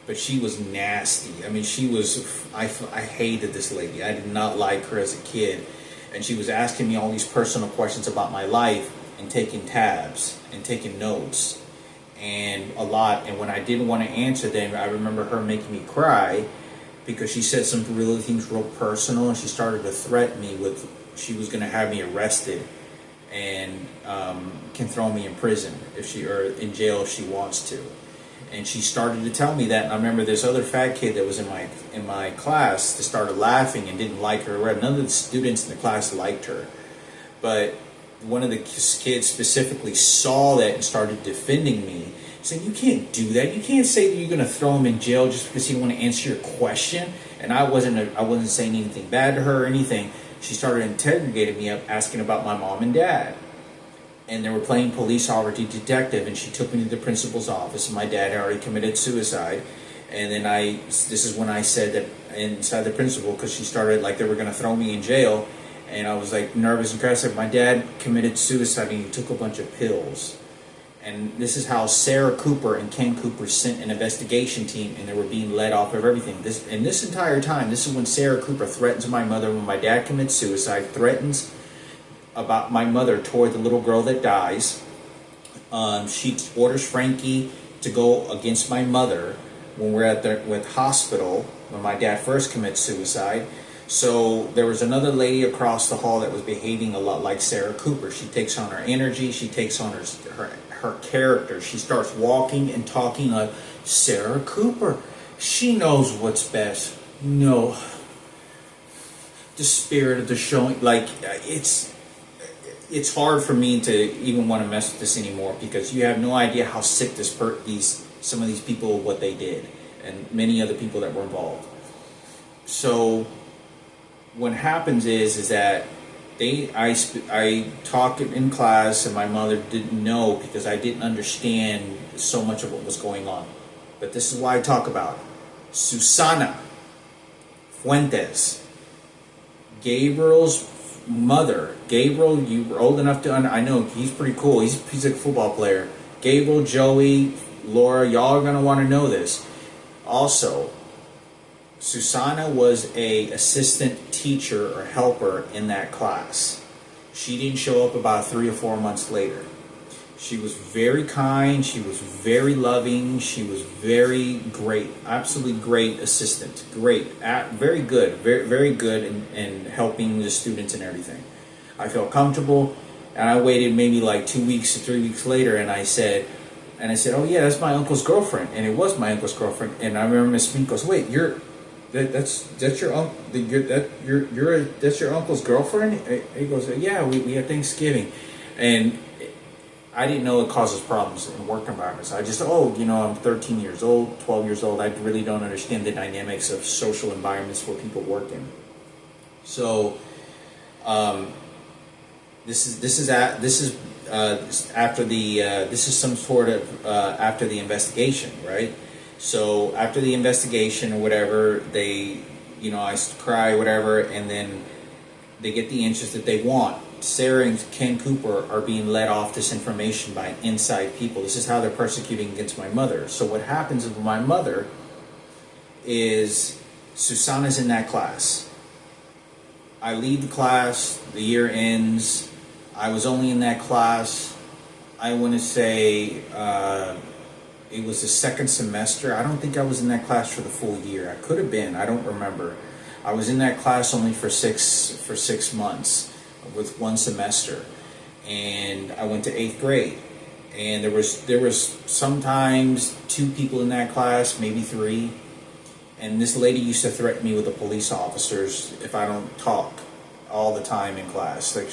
but she was nasty. I mean, she was. I hated this lady. I did not like her as a kid, and she was asking me all these personal questions about my life and taking tabs and taking notes and a lot. And when I didn't want to answer them, I remember her making me cry because she said some really things real personal, and she started to threaten me with she was going to have me arrested and can throw me in prison or in jail if she wants to. And she started to tell me that. And I remember this other fat kid that was in my class that started laughing and didn't like her. None of the students in the class liked her, but one of the kids specifically saw that and started defending me, saying, "You can't do that. You can't say that you're going to throw him in jail just because he want to answer your question." And I wasn't saying anything bad to her or anything. She started interrogating me, asking about my mom and dad. And they were playing police officer detective, and she took me to the principal's office, and my dad had already committed suicide. And then this is when I said that inside the principal, because she started like they were going to throw me in jail, and I was like nervous and crazy. My dad committed suicide, and he took a bunch of pills. And this is how Sarah Cooper and Ken Cooper sent an investigation team, and they were being let off of everything. This entire time, this is when Sarah Cooper threatens my mother when my dad commits suicide, threatens about my mother toward the little girl that dies. She orders Frankie to go against my mother when we're at the hospital when my dad first commits suicide. So there was another lady across the hall that was behaving a lot like Sarah Cooper. She takes on her energy. She takes on her character. She starts walking and talking like Sarah Cooper. She knows what's best. No, the spirit of the showing, like it's hard for me to even want to mess with this anymore because you have no idea how sick some of these people, what they did, and many other people that were involved. So what happens is that I talked in class, and my mother didn't know because I didn't understand so much of what was going on. But this is why I talk about it. Susana Fuentes, Gabriel's mother. Gabriel, you were old enough to I know he's pretty cool. He's a football player. Gabriel, Joey, Laura, y'all are gonna want to know this. Also, Susana was a assistant teacher or helper in that class. She didn't show up about 3 or 4 months later. She was very kind. She was very loving. She was very great, absolutely great assistant. Great, very good, very good in helping the students and everything. I felt comfortable, and I waited maybe like 2 weeks or 3 weeks later, and I said, "Oh yeah, that's my uncle's girlfriend," and it was my uncle's girlfriend. And I remember Miss Smith goes, "Wait, that's your uncle? That's your uncle's girlfriend?" He goes, "Yeah, we had Thanksgiving," and I didn't know it causes problems in work environments. I just, I'm 13 years old, 12 years old. I really don't understand the dynamics of social environments where people work in. So, this is after the investigation, right? So after the investigation or whatever, I cry, whatever, and then they get the answers that they want. Sarah and Ken Cooper are being let off this information by inside people. This is how they're persecuting against my mother. So what happens with my mother is Susana's in that class. I leave the class, the year ends. I was only in that class, I want to say it was the second semester. I don't think I was in that class for the full year. I could have been, I don't remember. I was in that class only for six months with one semester, and I went to 8th grade, and there was sometimes 2 people in that class, maybe 3, and this lady used to threaten me with the police officers if I don't talk all the time in class. Like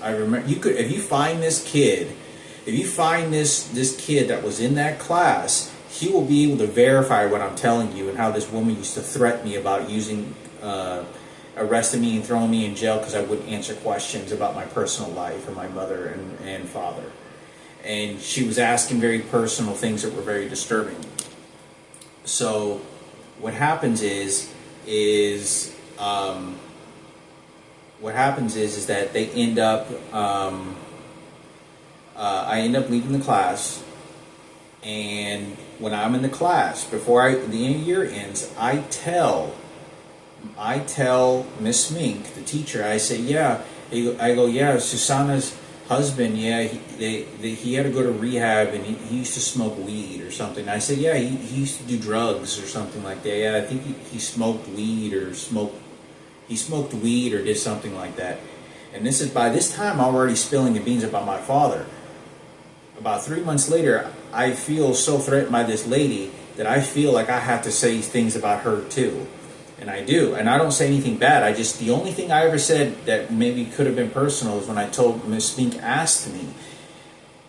I remember, if you find this kid that was in that class, he will be able to verify what I'm telling you and how this woman used to threaten me about arresting me and throwing me in jail because I wouldn't answer questions about my personal life or my mother and father. And she was asking very personal things that were very disturbing. So what happens is that they end up I end up leaving the class, and when I'm in the class, before the year ends, I tell Miss Mink, the teacher, I say, yeah, I go, yeah, Susanna's husband, yeah, he had to go to rehab, and he used to smoke weed or something. I said, yeah, he used to do drugs or something like that. Yeah, I think he smoked weed he smoked weed or did something like that. And this is by this time already spilling the beans about my father. About 3 months later, I feel so threatened by this lady that I feel like I have to say things about her too. And I do. And I don't say anything bad. The only thing I ever said that maybe could have been personal is when I told Miss Spink asked me.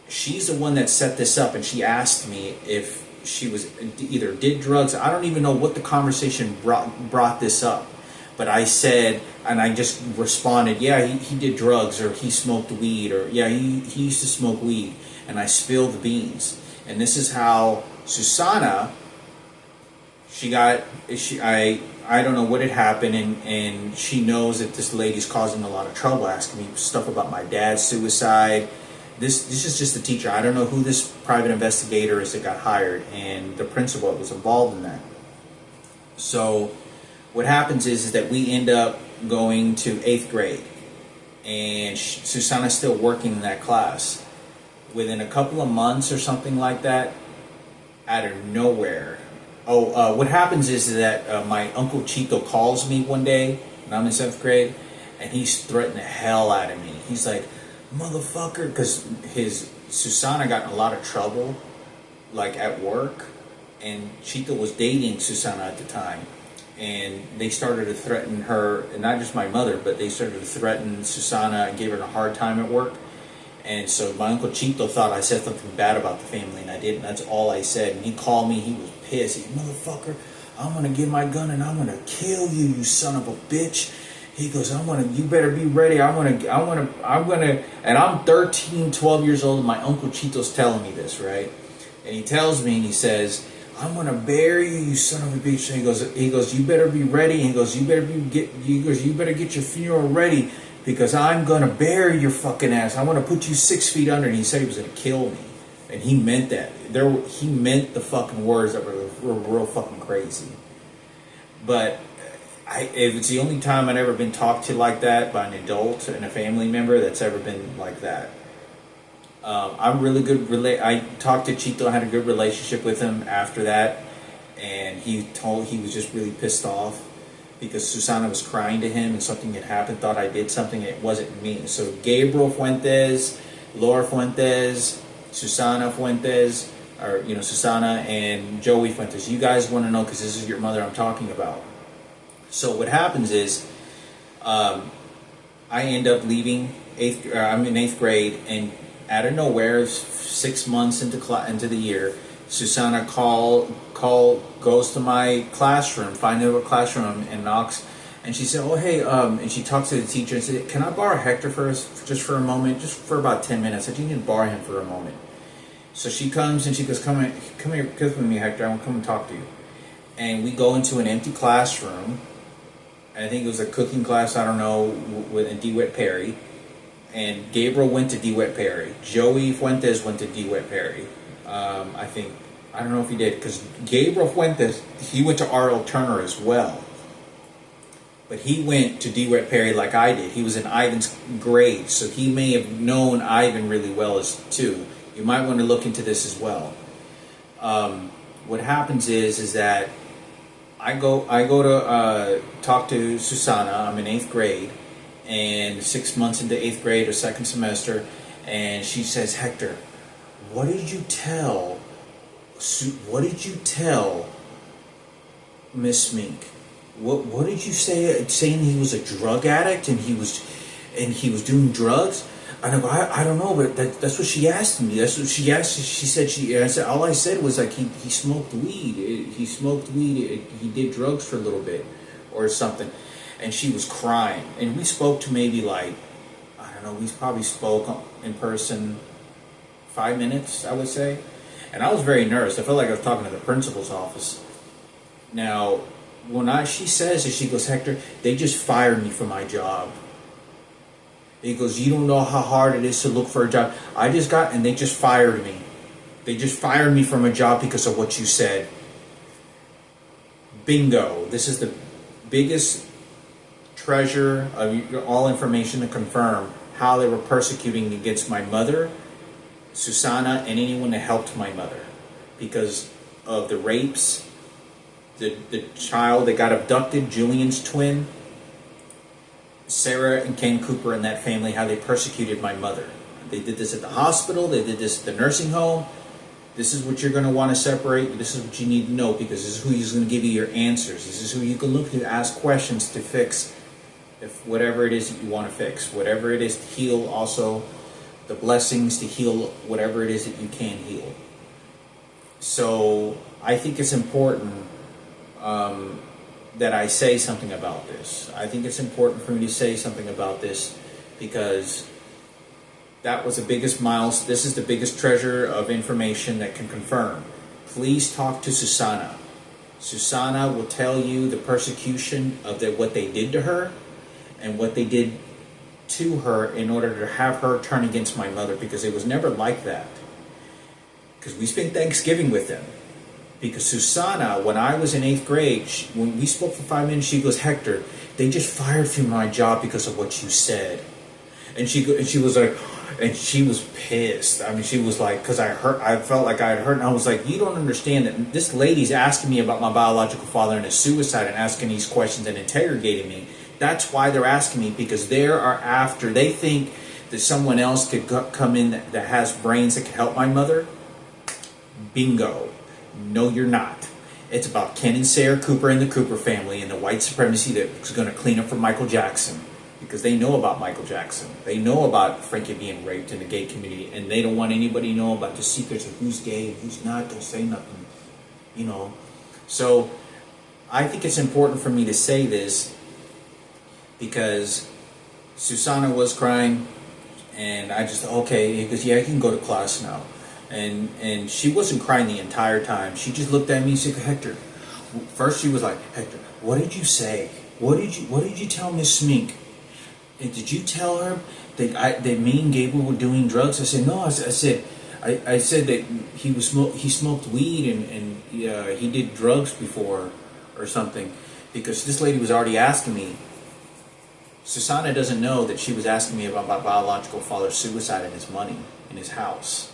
She's the one that set this up, and she asked me if she was either did drugs. I don't even know what the conversation brought this up. But I said, and I just responded, yeah, he did drugs, or he smoked weed, or yeah, he used to smoke weed. And I spilled the beans. And this is how Susanna, I don't know what had happened, and she knows that this lady's causing a lot of trouble, asking me stuff about my dad's suicide. This is just the teacher. I don't know who this private investigator is that got hired, and the principal was involved in that. So what happens is that we end up going to 8th grade, and Susanna's still working in that class. Within a couple of months or something like that, out of nowhere. What happens is that my Uncle Chito calls me one day, and I'm in 7th grade, and he's threatening the hell out of me. He's like, motherfucker, because Susanna got in a lot of trouble, like at work, and Chito was dating Susanna at the time. And they started to threaten her, and not just my mother, but they started to threaten Susanna and gave her a hard time at work. And so my Uncle Chito thought I said something bad about the family, and I didn't. That's all I said. And he called me. He was pissed. He said, motherfucker, I'm going to get my gun and I'm going to kill you, you son of a bitch. He goes, you better be ready. And I'm 13, 12 years old, and my Uncle Chito's telling me this, right? And he tells me, and he says, I'm going to bury you, you son of a bitch. And he goes, you better be ready. And he goes, you better get your funeral ready, because I'm going to bury your fucking ass. I want to put you 6 feet under. And he said he was going to kill me. And he meant that. He meant the fucking words that were real fucking crazy. But it's the only time I've ever been talked to like that by an adult and a family member that's ever been like that. I'm really good. I talked to Chito. I had a good relationship with him after that. And he was just really pissed off, because Susanna was crying to him and something had happened, thought I did something, and it wasn't me. So Gabriel Fuentes, Laura Fuentes, Susanna Fuentes, or Susanna and Joey Fuentes, you guys want to know, because this is your mother I'm talking about. So what happens is, I end up leaving I'm in 8th grade, and out of nowhere, 6 months into the year, Susanna goes to my classroom, finds out a classroom, and knocks. And she said, "Oh hey," and she talks to the teacher and said, "Can I borrow Hector just for a moment, just for about 10 minutes? I think you can borrow him for a moment." So she comes and she goes, "Come here, with me, Hector. I want to come and talk to you." And we go into an empty classroom. I think it was a cooking class, I don't know, with DeWitt Perry. And Gabriel went to DeWitt Perry. Joey Fuentes went to DeWitt Perry. I don't know if he did, because Gabriel Fuentes, he went to R.L. Turner as well. But he went to DeWitt Perry like I did. He was in Ivan's grade, so he may have known Ivan really well too. You might want to look into this as well. What happens is that I go to talk to Susanna. I'm in 8th grade, and 6 months into 8th grade or second semester, and she says, "Hector, what did you tell Miss Mink? What did you say? Saying he was a drug addict and he was doing drugs?" And I go, I don't know, but that's what she asked me. That's what she asked. I said, all I said was like he smoked weed. He smoked weed. He did drugs for a little bit, or something. And she was crying. And we spoke to maybe like, I don't know, we probably spoke in person 5 minutes, I would say. And I was very nervous. I felt like I was talking to the principal's office. Now, she says, she goes, "Hector, they just fired me from my job." He goes, you don't know how hard it is to look for a job. And they just fired me. They just fired me from a job because of what you said. Bingo. This is the biggest treasure of all information to confirm how they were persecuting against my mother, Susanna, and anyone that helped my mother. Because of the rapes, the child that got abducted, Julian's twin, Sarah and Ken Cooper and that family, how they persecuted my mother. They did this at the hospital. They did this at the nursing home. This is what you're going to want to separate. This is what you need to know, because this is who is going to give you your answers. This is who you can look to ask questions to fix if whatever it is that you want to fix. Whatever it is to heal, also the blessings to heal whatever it is that you can heal. So I think it's important that I say something about this. I think it's important for me to say something about this because that was the biggest milestone. This is the biggest treasure of information that can confirm. Please talk to Susanna. Susanna will tell you the persecution of what they did to her and what they did to her in order to have her turn against my mother, because it was never like that. Because we spent Thanksgiving with them. Because Susanna, when I was in 8th grade, when we spoke for 5 minutes, she goes, Hector, they just fired from my job because of what you said. And she was like, and she was pissed. I mean, she was like, because I felt like I had heard, and I was like, you don't understand that this lady's asking me about my biological father and his suicide and asking these questions and interrogating me. That's why they're asking me, because they think that someone else could come in that has brains that could help my mother. Bingo. No, you're not. It's about Ken and Sarah Cooper and the Cooper family and the white supremacy that's going to clean up for Michael Jackson. Because they know about Michael Jackson. They know about Frankie being raped in the gay community. And they don't want anybody to know about the secrets of who's gay and who's not. Don't say nothing. You know. So I think it's important for me to say this because Susanna was crying. And I just, okay, because yeah, I can go to class now. And she wasn't crying the entire time. She just looked at me and said, Hector. First she was like, Hector, what did you say? What did you tell Miss Smink? And did you tell her that me and Gabriel were doing drugs? I said, no. I said that he smoked weed and he did drugs before or something, because this lady was already asking me. Susanna doesn't know that she was asking me about my biological father's suicide and his money in his house,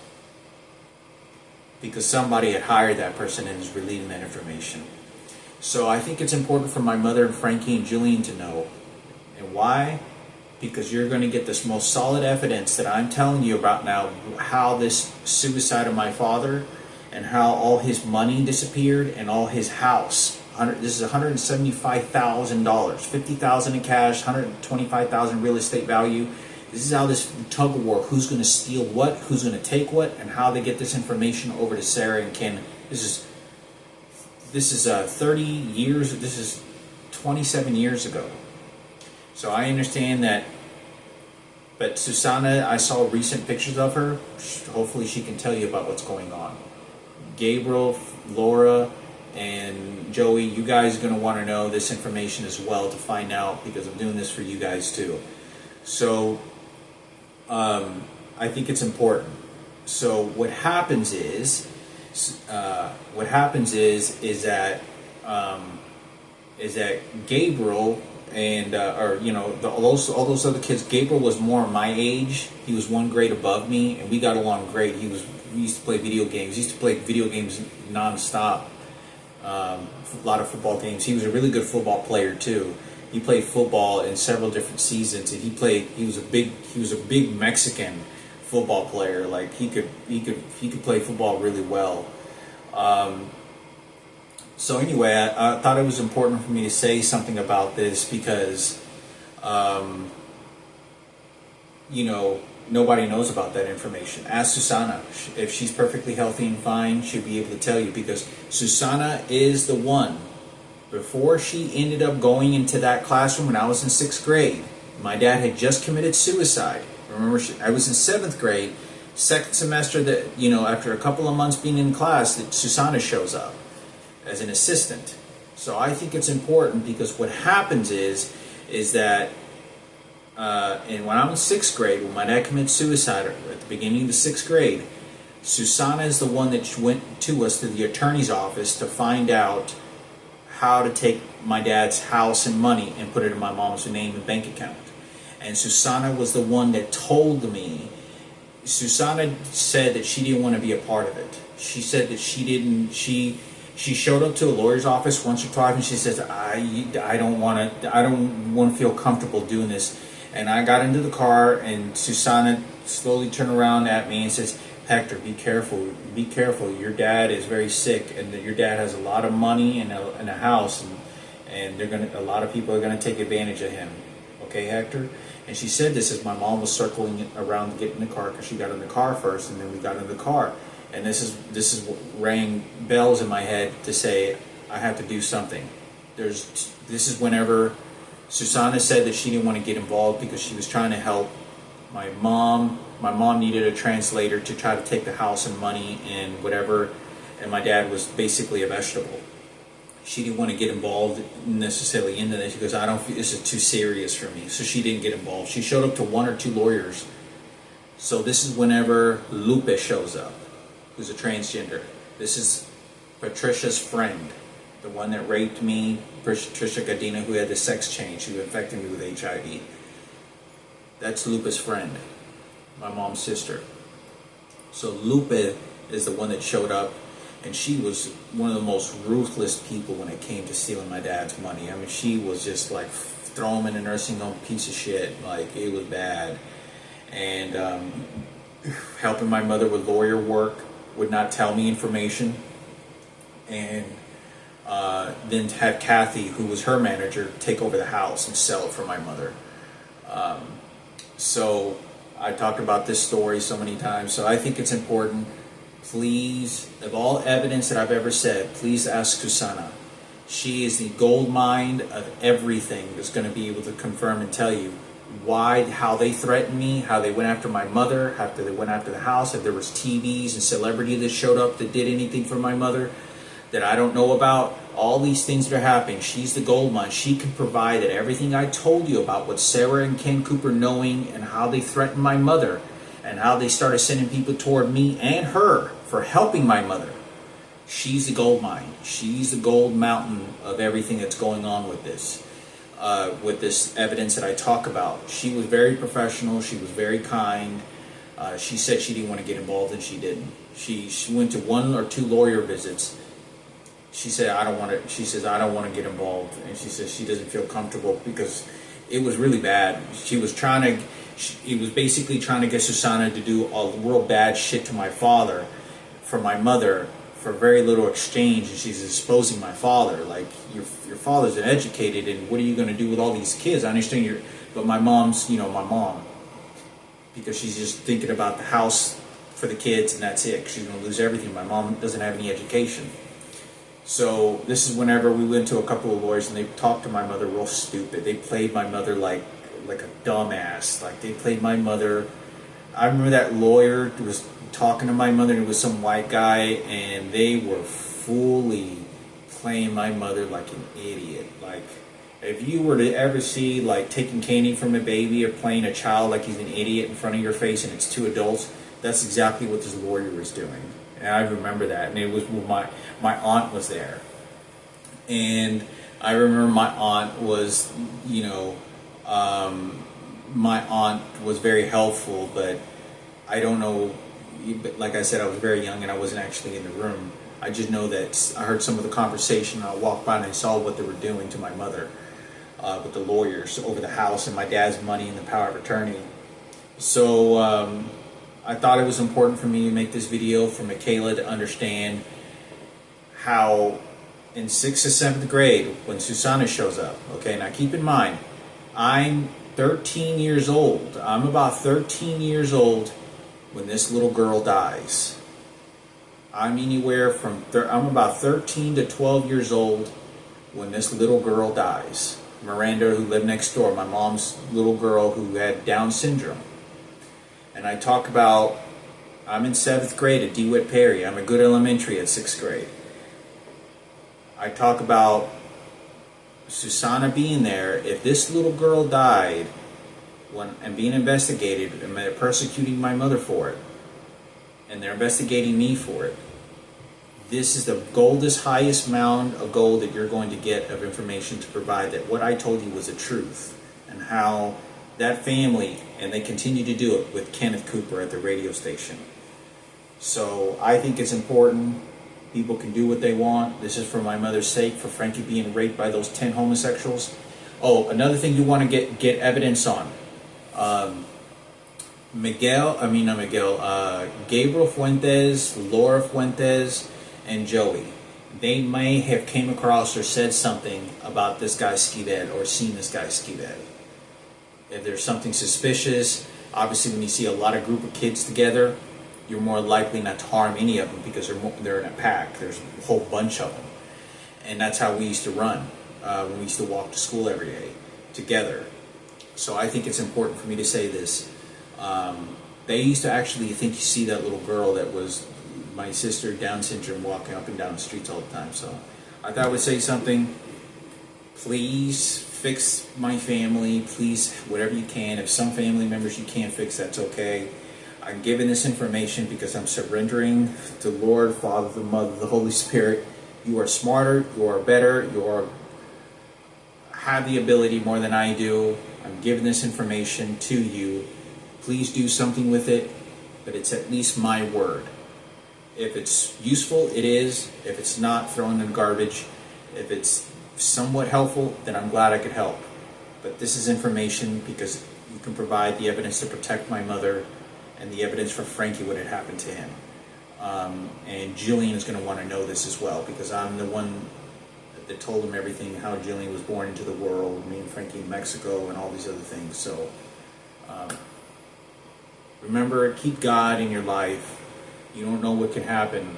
because somebody had hired that person and is releasing that information. So I think it's important for my mother and Frankie and Julian to know. And why? Because you're going to get this most solid evidence that I'm telling you about now, how this suicide of my father and how all his money disappeared and all his house. This is $175,000, $50,000 in cash, $125,000 real estate value. This is how this tug of war, who's going to steal what, who's going to take what, and how they get this information over to Sarah and Ken. This is 30 years, this is 27 years ago. So I understand that, but Susanna, I saw recent pictures of her. Hopefully she can tell you about what's going on. Gabriel, Laura, and Joey, you guys are going to want to know this information as well to find out, because I'm doing this for you guys too. So I think it's important. So what happens is that Gabriel and all those other kids. Gabriel was more my age. He was one grade above me, and we got along great. We used to play video games. He used to play video games nonstop. A lot of football games. He was a really good football player too. He played football in several different seasons, and he was a big Mexican football player. Like he could play football really well. So anyway, I thought it was important for me to say something about this because, nobody knows about that information. Ask Susanna. If she's perfectly healthy and fine, she'll be able to tell you, because Susanna is the one. Before she ended up going into that classroom when I was in 6th grade, my dad had just committed suicide. Remember, I was in 7th grade, second semester, that after a couple of months being in class, that Susanna shows up as an assistant. So I think it's important, because what happens is that And when I was in 6th grade, when my dad committed suicide at the beginning of the 6th grade, Susanna is the one that went to us to the attorney's office to find out how to take my dad's house and money and put it in my mom's name and bank account. And Susanna was the one that told me. Susanna said that she didn't want to be a part of it. She said that she didn't. She showed up to a lawyer's office once or twice, and she says, I don't want to feel comfortable doing this." And I got into the car, and Susanna slowly turned around at me and says, "Hector, be careful. Be careful. Your dad is very sick, and your dad has a lot of money and a house, and a lot of people are gonna take advantage of him. Okay, Hector?" And she said this as my mom was circling around to get in the car, because she got in the car first, and then we got in the car. And this is what rang bells in my head to say, I have to do something. This is whenever Susanna said that she didn't want to get involved because she was trying to help my mom. My mom needed a translator to try to take the house and money and whatever, and my dad was basically a vegetable. She didn't want to get involved necessarily into this. She goes, "I don't feel this is too serious for me." So she didn't get involved. She showed up to 1 or 2 lawyers. So this is whenever Lupe shows up, who's a transgender. This is Patricia's friend, the one that raped me, Patricia Gadina, who had the sex change, who infected me with HIV. That's Lupe's friend, my mom's sister. So Lupe is the one that showed up, and she was one of the most ruthless people when it came to stealing my dad's money. I mean, she was just like, throw him in a nursing home, piece of shit. Like, it was bad. And helping my mother with lawyer work, would not tell me information. And then had Kathy, who was her manager, take over the house and sell it for my mother. So I talked about this story so many times. So I think it's important. Please, of all evidence that I've ever said, please ask Susanna. She is the gold mine of everything that's going to be able to confirm and tell you why, how they threatened me, how they went after my mother, after they went after the house, if there was TVs and celebrities that showed up that did anything for my mother that I don't know about. All these things that are happening, she's the gold mine. She can provide that everything I told you about what Sarah and Ken Cooper knowing and how they threatened my mother and how they started sending people toward me and her for helping my mother. She's the gold mine. She's the gold mountain of everything that's going on with this evidence that I talk about. She was very professional. She was very kind. She said she didn't want to get involved, and she didn't. She went to 1 or 2 lawyer visits. She said, I don't want to get involved. And she says she doesn't feel comfortable because it was really bad. He was basically trying to get Susanna to do all the real bad shit to my father for my mother for very little exchange, and she's exposing my father. Like, your father's educated, and what are you going to do with all these kids? I understand but my mom's, my mom, because she's just thinking about the house for the kids, and that's it. She's going to lose everything. My mom doesn't have any education. So this is whenever we went to a couple of lawyers, and they talked to my mother real stupid. They played my mother like a dumbass. Like, they played my mother. I remember that lawyer was talking to my mother, and it was some white guy, and they were fully playing my mother like an idiot. Like, if you were to ever see, like, taking candy from a baby or playing a child like he's an idiot in front of your face and it's 2 adults, that's exactly what this lawyer was doing. And I remember that, and it was when my aunt was there. And I remember my aunt was, my aunt was very helpful, but I don't know, like I said, I was very young and I wasn't actually in the room. I just know that I heard some of the conversation, and I walked by and I saw what they were doing to my mother with the lawyers over the house and my dad's money and the power of attorney. So I thought it was important for me to make this video for Mikayla to understand how in 6th or 7th grade, when Susanna shows up, okay, now keep in mind, I'm 13 years old. I'm about 13 years old when this little girl dies. I'm about 13 to 12 years old when this little girl dies. Miranda, who lived next door, my mom's little girl who had Down syndrome. And I talk about, I'm in 7th grade at DeWitt Perry. I'm a good elementary at 6th grade. I talk about Susanna being there. If this little girl died, when I'm being investigated and they're persecuting my mother for it, and they're investigating me for it, this is the highest mound of gold that you're going to get of information to provide that what I told you was the truth, and how that family, and they continue to do it with Kenneth Cooper at the radio station. So I think it's important. People can do what they want. This is for my mother's sake, for Frankie being raped by those 10 homosexuals. Oh, another thing you want to get evidence on. Gabriel Fuentes, Laura Fuentes, and Joey. They may have came across or said something about this guy Skibed or seen this guy Skibed. If there's something suspicious, obviously when you see a lot of group of kids together, you're more likely not to harm any of them because they're in a pack. There's a whole bunch of them. And that's how we used to run when we used to walk to school every day together. So I think it's important for me to say this. They used to actually think you see that little girl that was my sister, Down syndrome, walking up and down the streets all the time. So I thought I would say something. Please fix my family. Please, whatever you can. If some family members you can't fix, that's okay. I'm giving this information because I'm surrendering to Lord, Father, the Mother, the Holy Spirit. You are smarter. You are better. Have the ability more than I do. I'm giving this information to you. Please do something with it, but it's at least my word. If it's useful, it is. If it's not, throw it in the garbage. If it's somewhat helpful, then I'm glad I could help. But this is information because you can provide the evidence to protect my mother and the evidence for Frankie, what had happened to him. And Jillian is going to want to know this as well because I'm the one that told him everything, how Jillian was born into the world, me and Frankie in Mexico, and all these other things. So remember, keep God in your life. You don't know what can happen.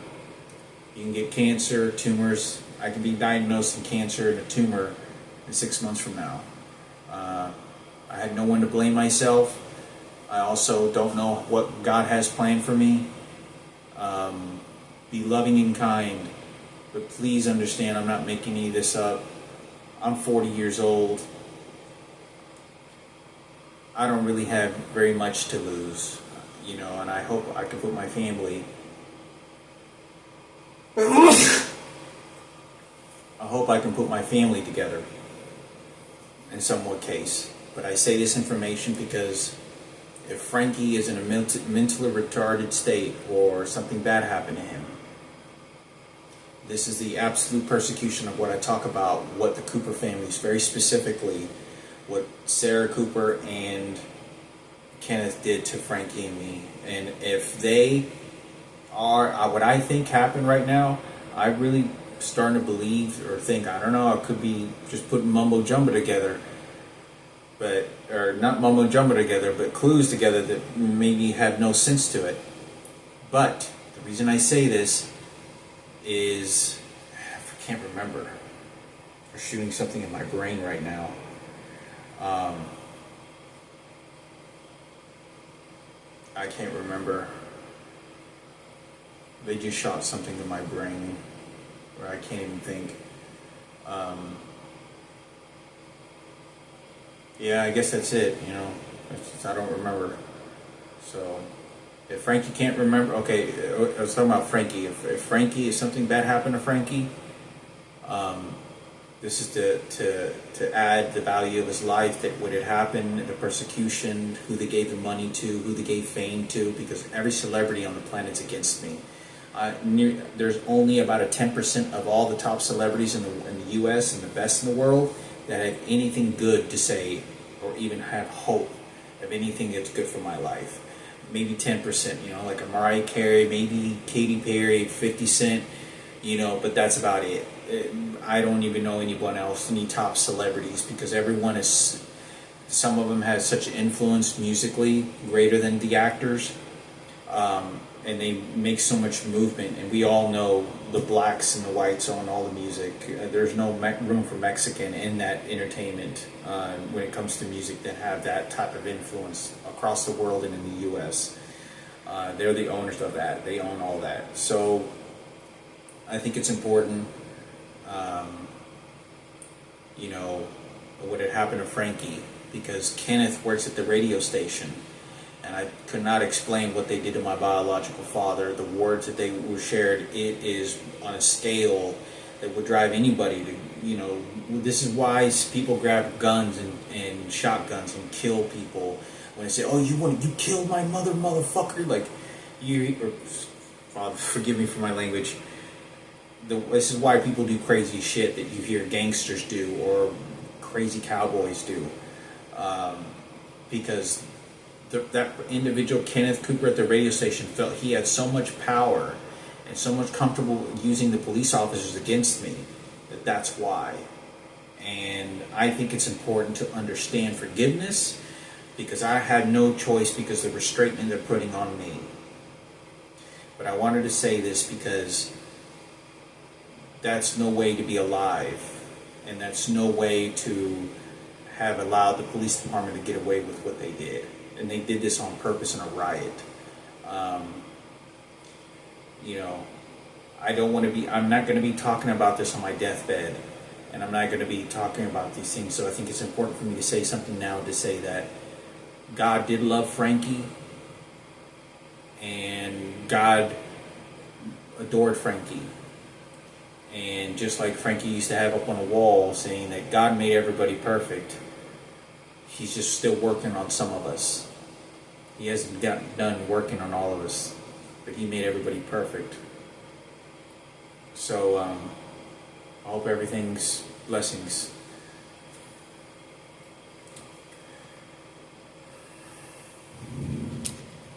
You can get cancer, tumors. I can be diagnosed with cancer and a tumor in 6 months from now. I had no one to blame myself. I also don't know what God has planned for me. Be loving and kind. But please understand, I'm not making any of this up. I'm 40 years old. I don't really have very much to lose, and I hope I can put my family. I hope I can put my family together in somewhat case. But I say this information because if Frankie is in a mentally retarded state or something bad happened to him, this is the absolute persecution of what I talk about, what the Cooper families, very specifically, what Sarah Cooper and Kenneth did to Frankie and me. And if they are what I think happened right now, I really starting to believe or think, I don't know, it could be just putting mumbo jumbo together, or not mumbo jumbo together, but clues together that maybe have no sense to it. But the reason I say this is, I can't remember. They're shooting something in my brain right now. I can't remember. They just shot something in my brain where I can't even think. Yeah, I guess that's it, I don't remember. So, if Frankie can't remember, okay, I was talking about Frankie. If Frankie, if something bad happened to Frankie, this is to add the value of his life, that what had happened, the persecution, who they gave the money to, who they gave fame to, because every celebrity on the planet's against me. There's only about a 10% of all the top celebrities in the U.S. and the best in the world that have anything good to say or even have hope of anything that's good for my life. Maybe 10%, like a Mariah Carey, maybe Katy Perry, 50 Cent, but that's about it. I don't even know anyone else, any top celebrities, because everyone is, some of them have such influence musically greater than the actors. And they make so much movement, and we all know the blacks and the whites own all the music. There's no room for Mexican in that entertainment when it comes to music that have that type of influence across the world and in the U.S. They're the owners of that. They own all that. So I think it's important, what had happened to Frankie, because Kenneth works at the radio station, and I could not explain what they did to my biological father. The words that they were shared, it is on a scale that would drive anybody to, this is why people grab guns and shotguns and kill people when they say, "Oh, you killed my mother, motherfucker!" Like, Father, forgive me for my language. This is why people do crazy shit that you hear gangsters do or crazy cowboys do, because that individual, Kenneth Cooper at the radio station, felt he had so much power and so much comfortable using the police officers against me that's why. And I think it's important to understand forgiveness, because I had no choice because of the restraint they're putting on me. But I wanted to say this because that's no way to be alive, and that's no way to have allowed the police department to get away with what they did. And they did this on purpose in a riot. I'm not going to be talking about this on my deathbed, and I'm not going to be talking about these things. So I think it's important for me to say something now, to say that God did love Frankie, and God adored Frankie. And just like Frankie used to have up on a wall saying that God made everybody perfect, He's just still working on some of us. He hasn't gotten done working on all of us, but He made everybody perfect. So I hope everything's blessings.